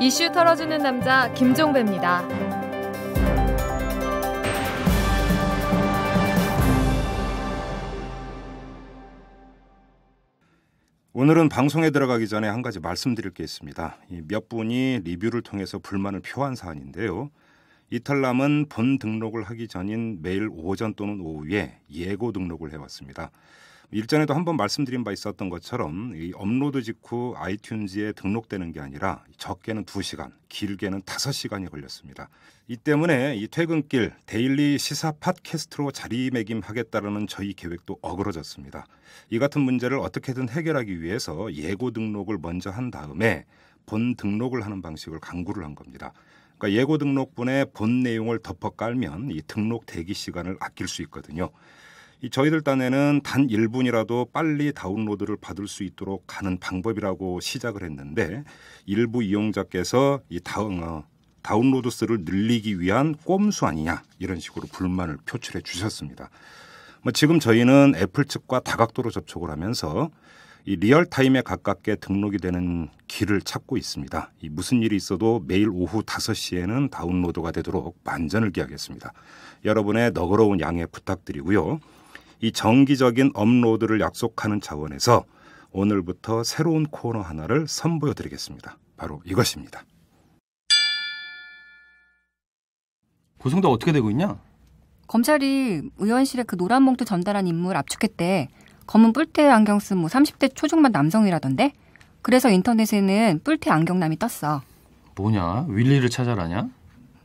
이슈 털어주는 남자 김종배입니다. 오늘은 방송에 들어가기 전에 한 가지 말씀드릴 게 있습니다. 몇 분이 리뷰를 통해서 불만을 표한 사안인데요. 이탈남은 본 등록을 하기 전인 매일 오전 또는 오후에 예고 등록을 해왔습니다. 일전에도 한번 말씀드린 바 있었던 것처럼 이 업로드 직후 아이튠즈에 등록되는 게 아니라 적게는 2시간, 길게는 5시간이 걸렸습니다. 이 때문에 이 퇴근길 데일리 시사 팟캐스트로 자리매김하겠다라는 저희 계획도 어그러졌습니다. 이 같은 문제를 어떻게든 해결하기 위해서 예고 등록을 먼저 한 다음에 본 등록을 하는 방식을 강구를 한 겁니다. 그러니까 예고 등록분에 본 내용을 덮어 깔면 이 등록 대기 시간을 아낄 수 있거든요. 저희들 딴에는 단 1분이라도 빨리 다운로드를 받을 수 있도록 하는 방법이라고 시작을 했는데 일부 이용자께서 이 다운로드 수를 늘리기 위한 꼼수 아니냐 이런 식으로 불만을 표출해 주셨습니다. 지금 저희는 애플 측과 다각도로 접촉을 하면서 이 리얼타임에 가깝게 등록이 되는 길을 찾고 있습니다. 무슨 일이 있어도 매일 오후 5시에는 다운로드가 되도록 만전을 기하겠습니다. 여러분의 너그러운 양해 부탁드리고요. 이 정기적인 업로드를 약속하는 차원에서 오늘부터 새로운 코너 하나를 선보여 드리겠습니다. 바로 이것입니다. 고성도 어떻게 되고 있냐? 검찰이 의원실에 그 노란 봉투 전달한 인물 압축했대. 검은 뿔테 안경 쓴 30대 초중반 남성이라던데? 그래서 인터넷에는 뿔테 안경남이 떴어. 뭐냐? 윌리를 찾아라냐?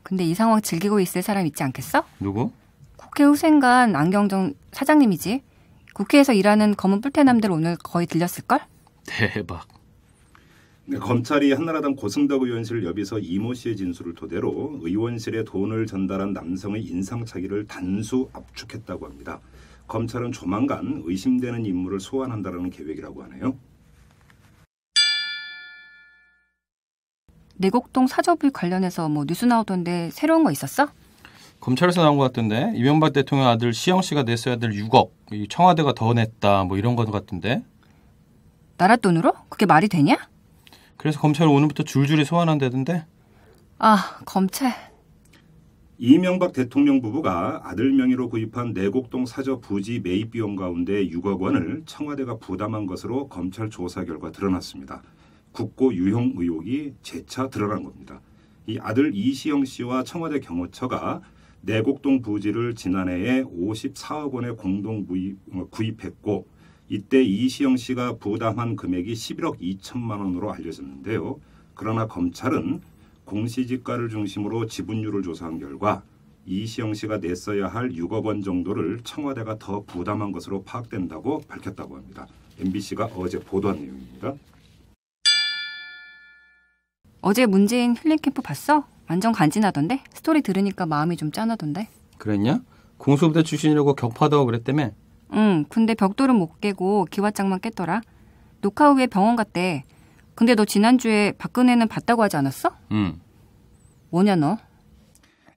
근데 이 상황 즐기고 있을 사람 있지 않겠어? 누구? 국회 후생관 안경정 사장님이지. 국회에서 일하는 검은 뿔테남들 오늘 거의 들렸을걸? 대박. 네, 검찰이 한나라당 고승덕 의원실 여비서 이모 씨의 진술을 토대로 의원실에 돈을 전달한 남성의 인상착의를 단수 압축했다고 합니다. 검찰은 조만간 의심되는 인물을 소환한다는 계획이라고 하네요. 내곡동 사저부익 관련해서 뉴스 나오던데 새로운 거 있었어? 검찰에서 나온 것 같던데 이명박 대통령 아들 시영 씨가 냈어야 될 6억 청와대가 더 냈다 이런 거 같던데. 나라 돈으로? 그게 말이 되냐? 그래서 검찰이 오늘부터 줄줄이 소환한다던데. 아, 검찰. 이명박 대통령 부부가 아들 명의로 구입한 내곡동 사저 부지 매입 비용 가운데 6억 원을 청와대가 부담한 것으로 검찰 조사 결과 드러났습니다. 국고 유용 의혹이 재차 드러난 겁니다. 이 아들 이시영 씨와 청와대 경호처가 내곡동 부지를 지난해에 54억 원에 공동 구입했고 이때 이시영 씨가 부담한 금액이 11억 2천만 원으로 알려졌는데요. 그러나 검찰은 공시지가를 중심으로 지분율을 조사한 결과 이시영 씨가 냈어야 할 6억 원 정도를 청와대가 더 부담한 것으로 파악된다고 밝혔다고 합니다. MBC가 어제 보도한 내용입니다. 어제 문재인 힐링캠프 봤어? 완전 간지나던데? 스토리 들으니까 마음이 좀 짠하던데? 그랬냐? 공수부대 출신이라고 격파하다고 그랬다며? 응, 근데 벽돌은 못 깨고 기와장만 깼더라. 녹화 후에 병원 갔대. 근데 너 지난주에 박근혜는 봤다고 하지 않았어? 응. 뭐냐 너?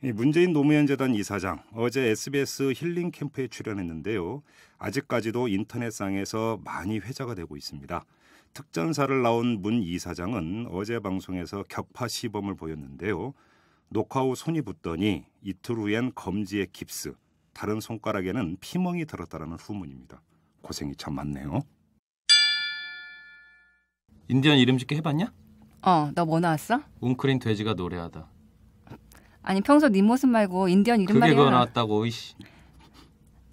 문재인 노무현 재단 이사장 어제 SBS 힐링 캠프에 출연했는데요. 아직까지도 인터넷상에서 많이 회자가 되고 있습니다. 특전사를 나온 문 이사장은 어제 방송에서 격파 시범을 보였는데요. 녹화 후 손이 붓더니 이틀 후엔 검지에 깁스, 다른 손가락에는 피멍이 들었다라는 후문입니다. 고생이 참 많네요. 인디언 이름 짓기 해봤냐? 너 뭐 나왔어? 웅크린 돼지가 노래하다. 아니 평소 네 모습 말고 인디언 이름 말이야. 그게 그거 나왔다고. 이씨.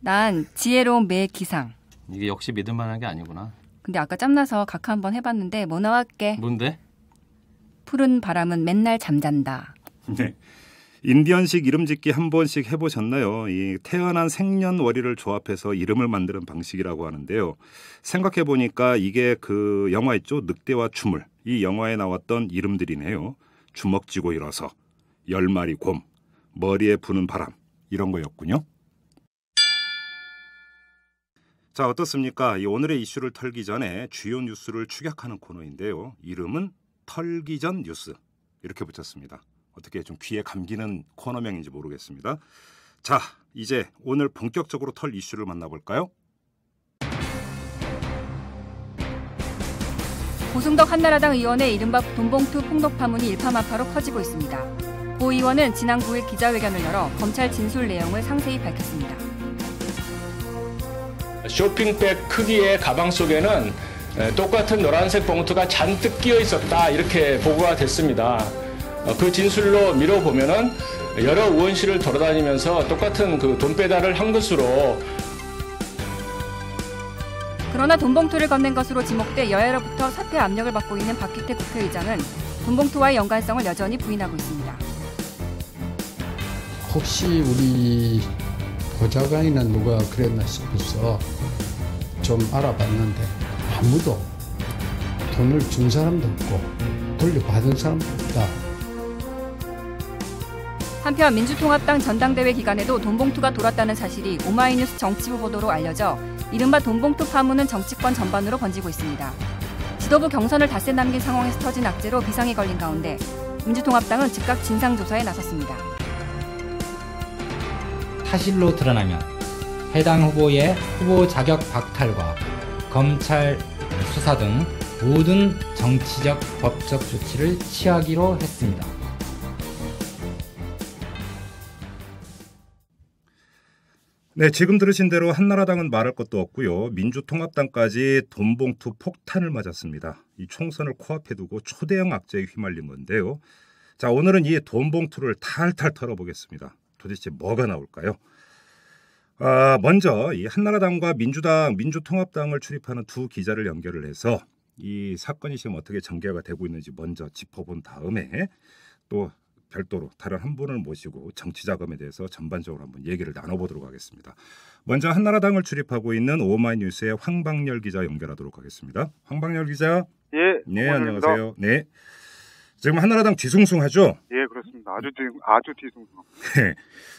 난 지혜로운 매 기상. 이게 역시 믿을 만한 게 아니구나. 근데 아까 짬나서 각하 한번 해봤는데 뭐 나왔게? 뭔데? 푸른 바람은 맨날 잠잔다. 네, 인디언식 이름 짓기 한 번씩 해보셨나요? 이 태어난 생년월일을 조합해서 이름을 만드는 방식이라고 하는데요. 생각해보니까 이게 그 영화 있죠? 늑대와 추물. 이 영화에 나왔던 이름들이네요. 주먹 쥐고 일어서, 10마리 곰, 머리에 부는 바람 이런 거였군요. 자, 어떻습니까? 이 오늘의 이슈를 털기 전에 주요 뉴스를 추격하는 코너인데요. 이름은 털기 전 뉴스 이렇게 붙였습니다. 어떻게 좀 귀에 감기는 코너명인지 모르겠습니다. 자, 이제 오늘 본격적으로 털 이슈를 만나볼까요? 고승덕 한나라당 의원의 이른바 돈봉투 폭로 파문이 일파만파로 커지고 있습니다. 고 의원은 지난 9일 기자회견을 열어 검찰 진술 내용을 상세히 밝혔습니다. 쇼핑백 크기의 가방 속에는 똑같은 노란색 봉투가 잔뜩 끼어 있었다, 이렇게 보고가 됐습니다. 그 진술로 미뤄보면은 여러 의원실을 돌아다니면서 똑같은 그 돈 배달을 한 것으로. 그러나 돈봉투를 건넨 것으로 지목돼 여야로부터 사퇴 압력을 받고 있는 박기태 국회의장은 돈봉투와의 연관성을 여전히 부인하고 있습니다. 혹시 우리 보좌관이나 누가 그랬나 싶어서 좀 알아봤는데 아무도 돈을 준 사람도 없고 돌려받은 사람도 없다. 한편 민주통합당 전당대회 기간에도 돈봉투가 돌았다는 사실이 오마이뉴스 정치부 보도로 알려져 이른바 돈봉투 파문은 정치권 전반으로 번지고 있습니다. 지도부 경선을 닷새 남긴 상황에서 터진 악재로 비상이 걸린 가운데 민주통합당은 즉각 진상조사에 나섰습니다. 사실로 드러나면 해당 후보의 후보 자격 박탈과 검찰 수사 등 모든 정치적 법적 조치를 취하기로 했습니다. 네, 지금 들으신 대로 한나라당은 말할 것도 없고요. 민주통합당까지 돈봉투 폭탄을 맞았습니다. 이 총선을 코앞에 두고 초대형 악재에 휘말린 건데요. 자, 오늘은 이 돈봉투를 탈탈 털어보겠습니다. 도대체 뭐가 나올까요? 먼저 이 한나라당과 민주당, 민주통합당을 출입하는 두 기자를 연결을 해서 이 사건이 지금 어떻게 전개가 되고 있는지 먼저 짚어본 다음에 또 별도로 다른 한 분을 모시고 정치 자금에 대해서 전반적으로 한번 얘기를 나눠보도록 하겠습니다. 먼저 한나라당을 출입하고 있는 오마이뉴스의 황방열 기자 연결하도록 하겠습니다. 황방열 기자. 예. 네, 안녕하세요. 네. 지금 한나라당 뒤숭숭하죠? 예, 그렇습니다. 아주 뒤숭숭. 네.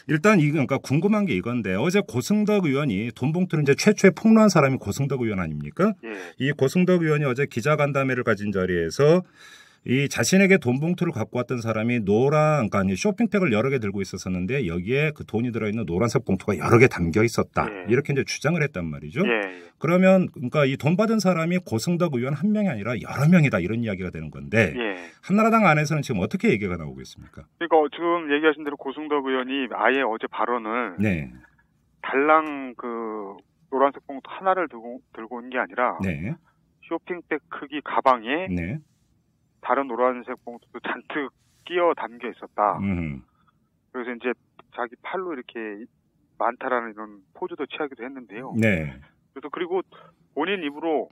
일단 그러니까 궁금한 게 이건데 어제 고승덕 의원이 돈봉투를 이제 최초에 폭로한 사람이 고승덕 의원 아닙니까? 예. 이 고승덕 의원이 어제 기자간담회를 가진 자리에서 이 자신에게 돈봉투를 갖고 왔던 사람이 그러니까 쇼핑백을 여러 개 들고 있었는데 여기에 그 돈이 들어있는 노란색 봉투가 여러 개 담겨 있었다. 예. 이렇게 이제 주장을 했단 말이죠. 예. 그러면 그러니까 이 돈 받은 사람이 고승덕 의원 한 명이 아니라 여러 명이다 이런 이야기가 되는 건데 예. 한나라당 안에서는 지금 어떻게 얘기가 나오고 있습니까? 그러니까 지금 얘기하신 대로 고승덕 의원이 아예 어제 발언을 네. 달랑 그 노란색 봉투 하나를 들고 온 게 아니라 네. 쇼핑백 크기 가방에 네. 다른 노란색 봉투도 잔뜩 끼어 담겨 있었다. 그래서 이제 자기 팔로 이렇게 많다라는 이런 포즈도 취하기도 했는데요. 네. 그래서 그리고 본인 입으로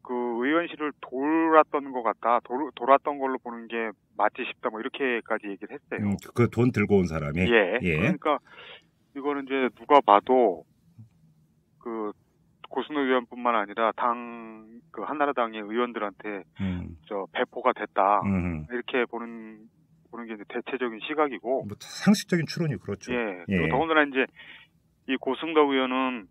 그 의원실을 돌았던 것 같다. 돌았던 걸로 보는 게 맞지 싶다. 뭐 이렇게까지 얘기를 했어요. 그 돈 들고 온 사람이. 예. 예. 그러니까 이거는 이제 누가 봐도 그 고승덕 의원뿐만 아니라 그 한나라당의 의원들한테 배포가 됐다. 이렇게 보는 게 이제 대체적인 시각이고. 뭐 상식적인 추론이 그렇죠. 예. 그리고 더군다나 이제 이 고승덕 의원은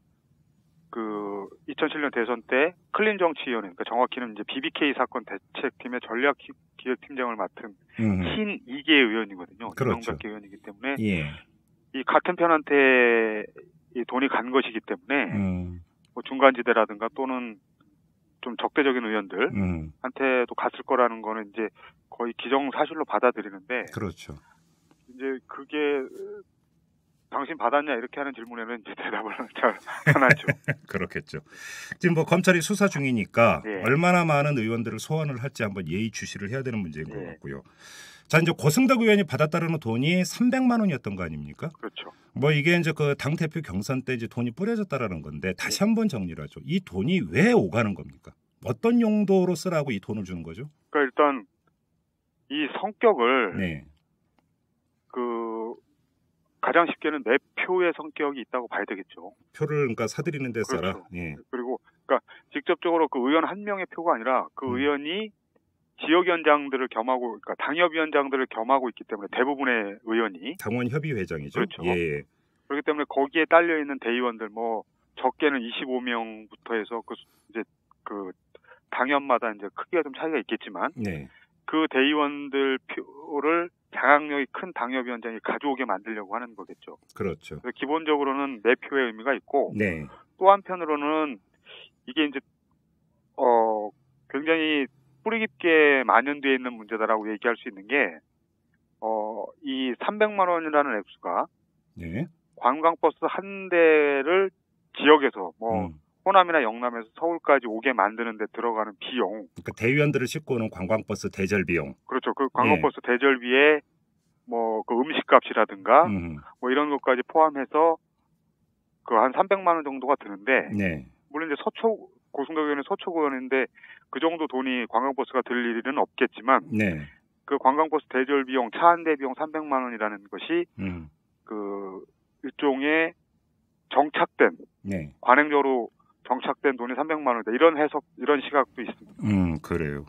그 2007년 대선 때 클린 정치위원회, 그러니까 정확히는 이제 BBK 사건 대책팀의 전략기획팀장을 맡은 신 2개 의원이거든요. 그렇죠. 이명박 의원이기 때문에 예. 이 같은 편한테 이 돈이 간 것이기 때문에 뭐 중간지대라든가 또는 좀 적대적인 의원들한테도 갔을 거라는 거는 이제 거의 기정사실로 받아들이는데. 그렇죠. 이제 그게 당신 받았냐 이렇게 하는 질문에는 이제 대답을 잘 안 하죠. 그렇겠죠. 지금 뭐 검찰이 수사 중이니까 예. 얼마나 많은 의원들을 소환을 할지 한번 예의주시를 해야 되는 문제인 것 예. 같고요. 자, 이제 고승덕 의원이 받았다는 돈이 300만 원이었던 거 아닙니까? 그렇죠. 뭐 이게 이제 그 당대표 경선 때 이제 돈이 뿌려졌다라는 건데 다시 한번 정리를 하죠. 이 돈이 왜 오가는 겁니까? 어떤 용도로 쓰라고 이 돈을 주는 거죠? 그러니까 일단 이 성격을 네. 그 가장 쉽게는 매표의 성격이 있다고 봐야 되겠죠. 표를 그러니까 사들이는 데 써라. 그렇죠. 예. 그리고 그러니까 직접적으로 그 의원 한 명의 표가 아니라 그 의원이 지역위원장들을 겸하고, 그러니까 당협위원장들을 겸하고 있기 때문에 대부분의 의원이 당원협의회장이죠. 그렇죠. 예. 그렇기 때문에 거기에 딸려 있는 대의원들 뭐 적게는 25명부터 해서 이제 그 당협마다 이제 크기가 좀 차이가 있겠지만 네. 그 대의원들 표를 장악력이 큰 당협위원장이 가져오게 만들려고 하는 거겠죠. 그렇죠. 그래서 기본적으로는 매표의 의미가 있고 네. 또 한편으로는 이게 이제 굉장히 뿌리 깊게 만연되어 있는 문제다라고 얘기할 수 있는 게 이 300만 원이라는 액수가 네. 관광버스 한 대를 지역에서 뭐 호남이나 영남에서 서울까지 오게 만드는 데 들어가는 비용. 그러니까 대의원들을 싣고 오는 관광버스 대절 비용. 그렇죠. 그 관광버스 대절비에 뭐 그 음식값이라든가 뭐 이런 것까지 포함해서 그 한 300만 원 정도가 드는데 네. 물론 이제 고승덕 의원은 서초구 의원인데 그 정도 돈이 관광버스가 들 일은 없겠지만 네. 그 관광버스 대절 비용 차 한 대 비용 300만 원이라는 것이 그 일종의 정착된 네. 관행적으로 정착된 돈이 300만 원이다. 이런 해석, 이런 시각도 있습니다. 그래요.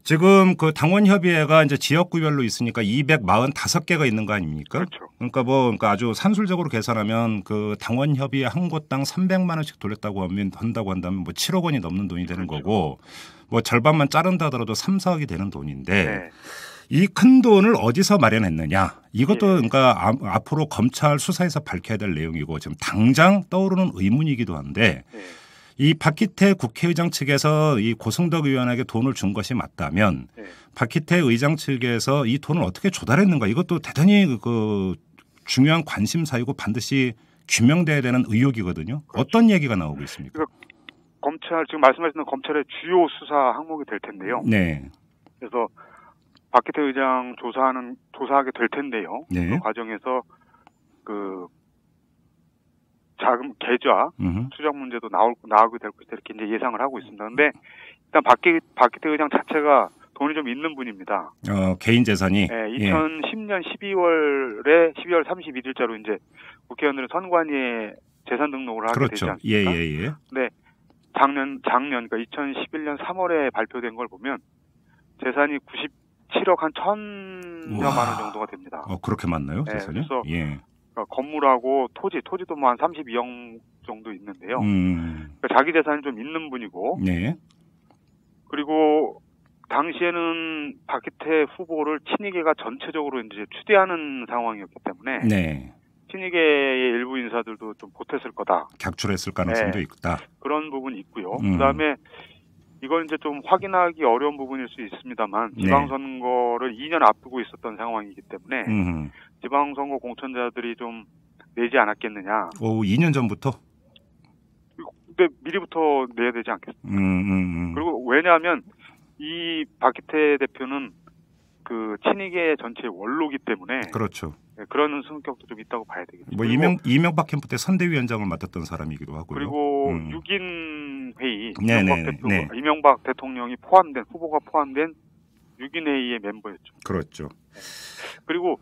지금 그 당원협의회가 이제 지역구별로 있으니까 245개가 있는 거 아닙니까? 그렇죠. 그러니까 아주 산술적으로 계산하면 그 당원협의회 한 곳당 300만 원씩 돌렸다고 한다고 한다면 뭐 7억 원이 넘는 돈이 되는 그렇죠. 거고 뭐 절반만 자른다 하더라도 3, 4억이 되는 돈인데 네. 이 큰 돈을 어디서 마련했느냐? 이것도 그러니까 앞으로 검찰 수사에서 밝혀야 될 내용이고 지금 당장 떠오르는 의문이기도 한데 네. 이 박기태 국회의장 측에서 이 고승덕 의원에게 돈을 준 것이 맞다면 네. 박기태 의장 측에서 이 돈을 어떻게 조달했는가 이것도 대단히 그 중요한 관심사이고 반드시 규명돼야 되는 의혹이거든요. 그렇죠. 어떤 얘기가 나오고 있습니까? 검찰 지금 말씀하신 검찰의 주요 수사 항목이 될 텐데요. 네. 그래서 박기태 의장 조사하게 될 텐데요. 네. 그 과정에서 그 자금 계좌 추적 문제도 나오게 될 것이다 이렇게 이제 예상을 하고 있습니다. 그런데 일단 박기태 의장 자체가 돈이 좀 있는 분입니다. 개인 재산이. 네, 2010년 12월 31일자로 이제 국회의원들은 선관위에 재산 등록을 하게 되지 그렇죠. 않습니까? 예. 네, 작년 그러니까 2011년 3월에 발표된 걸 보면 재산이 97억 한 1,000여만 원 정도가 됩니다. 그렇게 많나요, 네, 재산이? 그래서 예. 건물하고 토지도 뭐 한 32억 정도 있는데요. 그러니까 자기 재산이 좀 있는 분이고, 네. 그리고 당시에는 박기태 후보를 친이계가 전체적으로 이제 추대하는 상황이었기 때문에 네. 친이계의 일부 인사들도 좀 보탰을 거다. 격출했을 가능성도 네. 있다. 그런 부분이 있고요. 그다음에 이건 이제 좀 확인하기 어려운 부분일 수 있습니다만 지방선거를 2년 앞두고 있었던 상황이기 때문에 지방선거 공천자들이 좀 내지 않았겠느냐. 2년 전부터? 근데 미리부터 내야 되지 않겠습니까? 그리고 왜냐하면 이 박기태 대표는 그 친이계 전체의 원로기 때문에 그렇죠. 네, 그런 성격도 좀 있다고 봐야 되겠죠. 뭐 이명박 캠프 때 선대위원장을 맡았던 사람이기도 하고요. 그리고 6인 회의 이명박 대통령이 포함된 후보가 포함된 6인 회의의 멤버였죠. 그렇죠. 그리고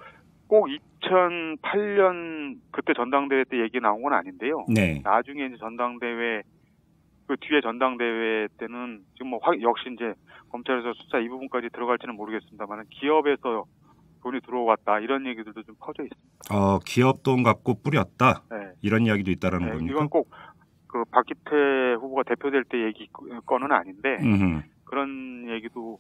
꼭 2008년 그때 전당대회 때 얘기 나온 건 아닌데요. 네. 나중에 이제 전당대회 그 뒤에 전당대회 때는 지금 뭐 역시 이제 검찰에서 수사 이 부분까지 들어갈지는 모르겠습니다만 기업에서 돈이 들어왔다 이런 얘기들도 좀 퍼져 있습니다. 기업 돈 갖고 뿌렸다. 네. 이런 이야기도 있다라는 겁니까? 이건 꼭 그 박기태 후보가 대표될 때 얘기 건은 아닌데 그런 얘기도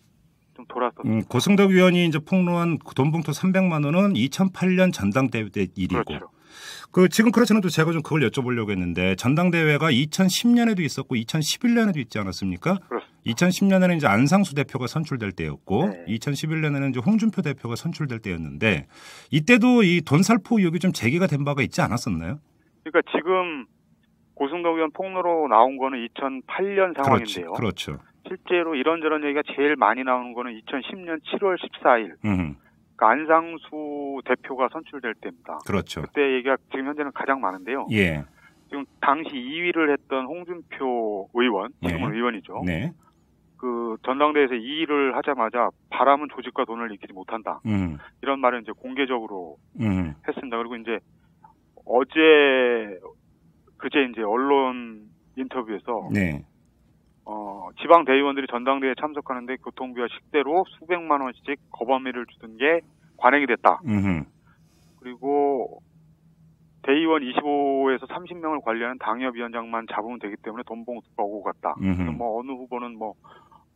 좀 돌았었습니다. 고승덕 의원이 이제 폭로한 돈봉투 300만 원은 2008년 전당대회 때 일이고. 그렇죠. 지금 그렇지 않아도 제가 좀 그걸 여쭤보려고 했는데 전당대회가 2010년에도 있었고 2011년에도 있지 않았습니까? 그렇습니다. 2010년에는 이제 안상수 대표가 선출될 때였고 2011년에는 이제 홍준표 대표가 선출될 때였는데 이때도 이 돈 살포 의혹이 좀 제기가 된 바가 있지 않았었나요? 그러니까 지금 고승덕 의원 폭로로 나온 거는 2008년 상황인데요. 그렇죠. 실제로 이런저런 얘기가 제일 많이 나오는 거는 2010년 7월 14일. 그러니까 안상수 대표가 선출될 때입니다. 그렇죠. 그때 얘기가 지금 현재는 가장 많은데요. 예. 지금 당시 2위를 했던 홍준표 의원, 지금은 의원이죠. 네. 그 전당대회에서 2위를 하자마자 바람은 조직과 돈을 이기지 못한다. 이런 말을 이제 공개적으로 했습니다. 그리고 이제 그제 이제 언론 인터뷰에서 지방 대의원들이 전당대회에 참석하는데 교통비와 식대로 수백만 원씩 거범위를 주던 게 관행이 됐다. 그리고 대의원 25에서 30명을 관리하는 당협위원장만 잡으면 되기 때문에 돈 봉투가 오고 갔다. 그래서 뭐 어느 후보는 뭐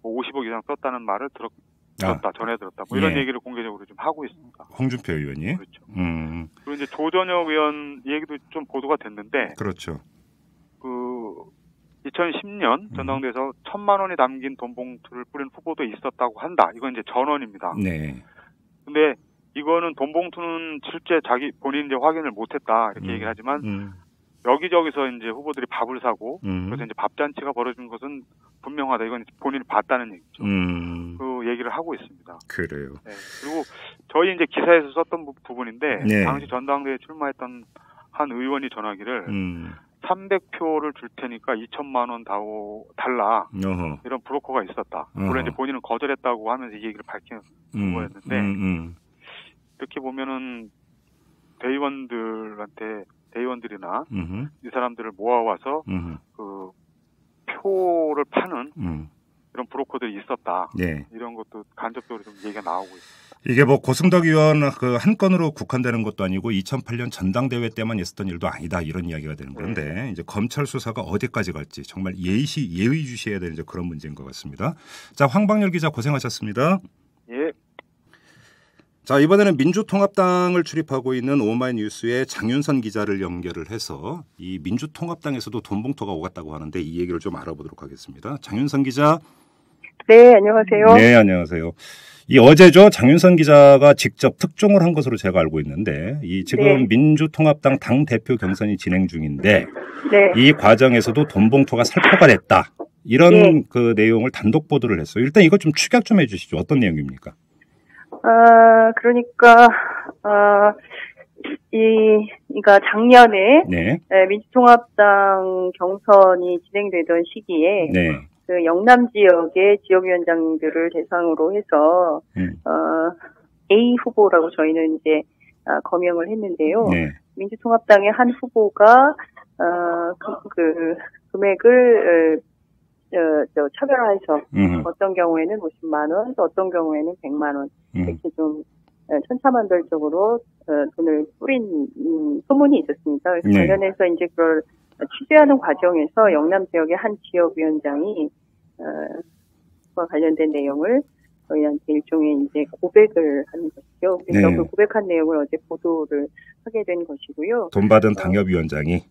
50억 이상 썼다는 말을 들었다, 전해 들었다. 뭐 이런 얘기를 공개적으로 좀 하고 있습니다. 홍준표 의원이. 그렇죠. 그리고 이제 조전혁 의원 얘기도 좀 보도가 됐는데. 그렇죠. 2010년 전당대회에서 1,000만 원이 담긴 돈 봉투를 뿌린 후보도 있었다고 한다. 이건 이제 전원입니다. 네. 근데 이거는 돈 봉투는 실제 본인이 이제 확인을 못했다 이렇게 얘기를 하지만 여기저기서 이제 후보들이 밥을 사고 그래서 이제 밥잔치가 벌어진 것은 분명하다. 이건 본인이 봤다는 얘기죠. 그 얘기를 하고 있습니다. 그래요. 네. 그리고 저희 이제 기사에서 썼던 부분인데 네. 당시 전당대회에 출마했던 한 의원이 전하기를 300표를 줄 테니까 2천만 원 달라. 어허. 이런 브로커가 있었다. 물론 이제 본인은 거절했다고 하면서 이 얘기를 밝힌 거였는데 이렇게 보면은 대의원들이나 이 사람들을 모아와서 그 표를 파는 이런 브로커들이 있었다. 네. 이런 것도 간접적으로 좀 얘기가 나오고 있습니다. 이게 뭐 고승덕 의원 그 한 건으로 국한되는 것도 아니고 2008년 전당대회 때만 있었던 일도 아니다 이런 이야기가 되는 건데 이제 검찰 수사가 어디까지 갈지 정말 예의주시해야 되는 이제 그런 문제인 것 같습니다. 자, 황방열 기자 고생하셨습니다. 예. 자, 이번에는 민주통합당을 출입하고 있는 오마이뉴스의 장윤선 기자를 연결을 해서 이 민주통합당에서도 돈 봉투가 오갔다고 하는데 이 얘기를 좀 알아보도록 하겠습니다. 장윤선 기자. 네, 안녕하세요. 네, 안녕하세요. 이 어제죠. 장윤선 기자가 직접 특종을 한 것으로 제가 알고 있는데 이 지금 네. 민주통합당 당대표 경선이 진행 중인데 네. 이 과정에서도 돈 봉투가 살포가 됐다. 이런 네. 그 내용을 단독 보도를 했어요. 일단 이거 좀 축약 좀 해주시죠. 어떤 내용입니까? 그러니까 그러니까 작년에 네. 민주통합당 경선이 진행되던 시기에 네. 그 영남 지역의 지역위원장들을 대상으로 해서 A 후보라고 저희는 이제 거명을 했는데요. 네. 민주통합당의 한 후보가 그 금액을 차별화해서 어떤 경우에는 50만 원, 또 어떤 경우에는 100만 원 이렇게 좀 천차만별적으로 돈을 뿌린 소문이 있었습니다. 그래서 네. 관련해서 이제 그걸 취재하는 과정에서 영남 지역의 한 지역위원장이 그와 관련된 내용을 저희한테 일종의 이제 고백을 하는 것이죠. 그래서 네. 그 고백한 내용을 어제 보도를 하게 된 것이고요. 돈 받은 당협위원장이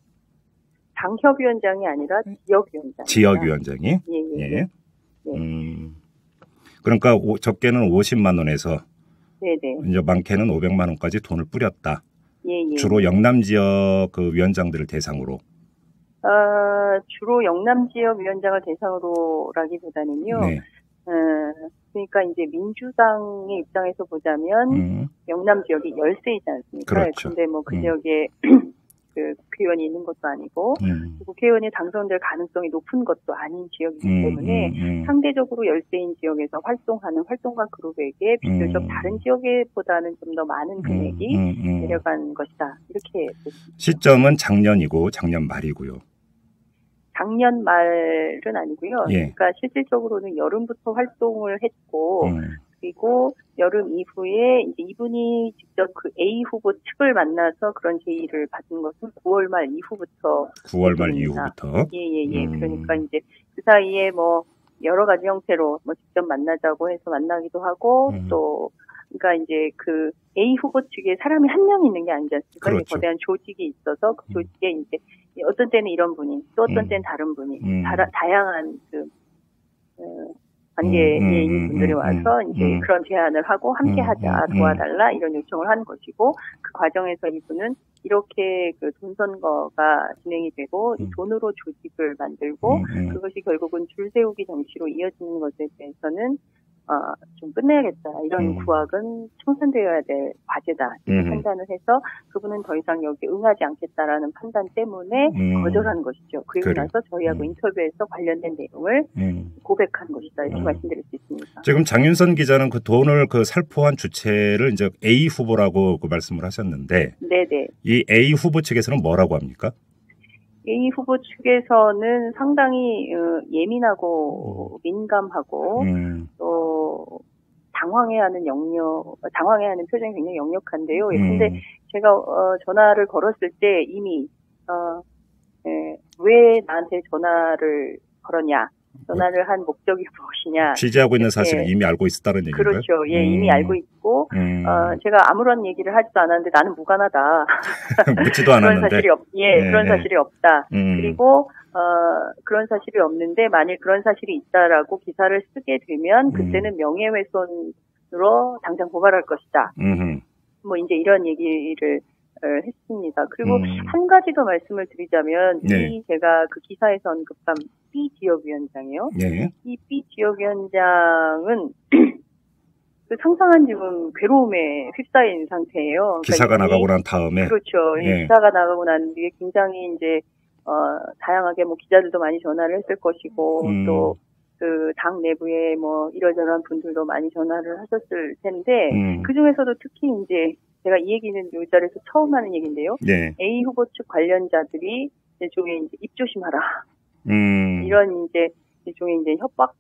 당협위원장이 아니라 지역위원장. 지역위원장이? 예. 그러니까 적게는 50만 원에서 네네. 이제 많게는 500만 원까지 돈을 뿌렸다. 예. 주로 영남 지역 그 위원장들을 대상으로. 주로 영남 지역 위원장을 대상으로라기보다는요. 네. 그러니까 이제 민주당의 입장에서 보자면 영남 지역이 열세이지 않습니까? 그렇죠. 근데 뭐 그 지역에 그 국회의원이 있는 것도 아니고 국회의원이 당선될 가능성이 높은 것도 아닌 지역이기 때문에 상대적으로 열세인 지역에서 활동하는 활동가 그룹에게 비교적 다른 지역보다는 좀 더 많은 금액이 내려간 것이다. 이렇게 보십니다. 시점은 작년이고 작년 말이고요. 작년 말은 아니고요. 예. 그러니까 실질적으로는 여름부터 활동을 했고 그리고 여름 이후에 이제 이분이 직접 그 A 후보 측을 만나서 그런 제의를 받은 것은 9월 말 이후부터. 9월 말 있습니다. 이후부터. 예. 그러니까 이제 그 사이에 뭐 여러 가지 형태로 뭐 직접 만나자고 해서 만나기도 하고 또 그러니까 이제 그 A 후보 측에 사람이 한 명 있는 게 아니지 않습니까? 그렇죠. 거대한 조직이 있어서 그 조직에 이제 어떤 때는 이런 분이 또 어떤 때는 다른 분이 다양한 그 관계에 있는 분들이 와서 이제 그런 제안을 하고 함께 하자, 도와달라 이런 요청을 하는 것이고 그 과정에서 이분은 이렇게 그 돈 선거가 진행이 되고 이 돈으로 조직을 만들고 그것이 결국은 줄 세우기 정치로 이어지는 것에 대해서는 좀 끝내야겠다. 이런 구악은 청산되어야 될 과제다. 이렇게 판단을 해서 그분은 더 이상 여기에 응하지 않겠다라는 판단 때문에 거절한 것이죠. 그리고 그래. 나서 저희하고 인터뷰에서 관련된 내용을 고백한 것이다. 이렇게 말씀드릴 수 있습니다. 지금 장윤선 기자는 그 돈을 그 살포한 주체를 이제 A 후보라고 그 말씀을 하셨는데 네네. 이 A 후보 측에서는 뭐라고 합니까? A 후보 측에서는 상당히 예민하고 민감하고 또 당황해하는 표정이 굉장히 역력한데요. 근데 제가 전화를 걸었을 때 이미 왜 나한테 전화를 걸었냐 전화를 한 목적이 무엇이냐. 취재하고 있는 사실을 이미 알고 있었다는 얘기인가요? 그렇죠. 예, 이미 알고 있고 제가 아무런 얘기를 하지도 않았는데 나는 무관하다. 묻지도 않았는데. 그런 사실이 없다. 그리고 그런 사실이 없는데 만일 그런 사실이 있다라고 기사를 쓰게 되면 그때는 명예훼손으로 당장 고발할 것이다. 뭐 이제 이런 얘기를 했습니다. 그리고 한 가지 더 말씀을 드리자면 이 제가 그 기사에서 언급한 B 지역위원장이요. 이 B 지역위원장은 그 상상한 지금 괴로움에 휩싸인 상태예요. 기사가 그러니까 나가고 난 다음에. 그렇죠. 기사가 나가고 난 뒤에 굉장히 이제 다양하게 뭐 기자들도 많이 전화를 했을 것이고 또 그 당 내부에 뭐 이러저러한 분들도 많이 전화를 하셨을 텐데 그 중에서도 특히 이제 제가 이 얘기는 이 자리에서 처음 하는 얘기인데요. A 후보 측 관련자들이 일종의 이제 입조심하라. 이런 이제 일종의 이제 협박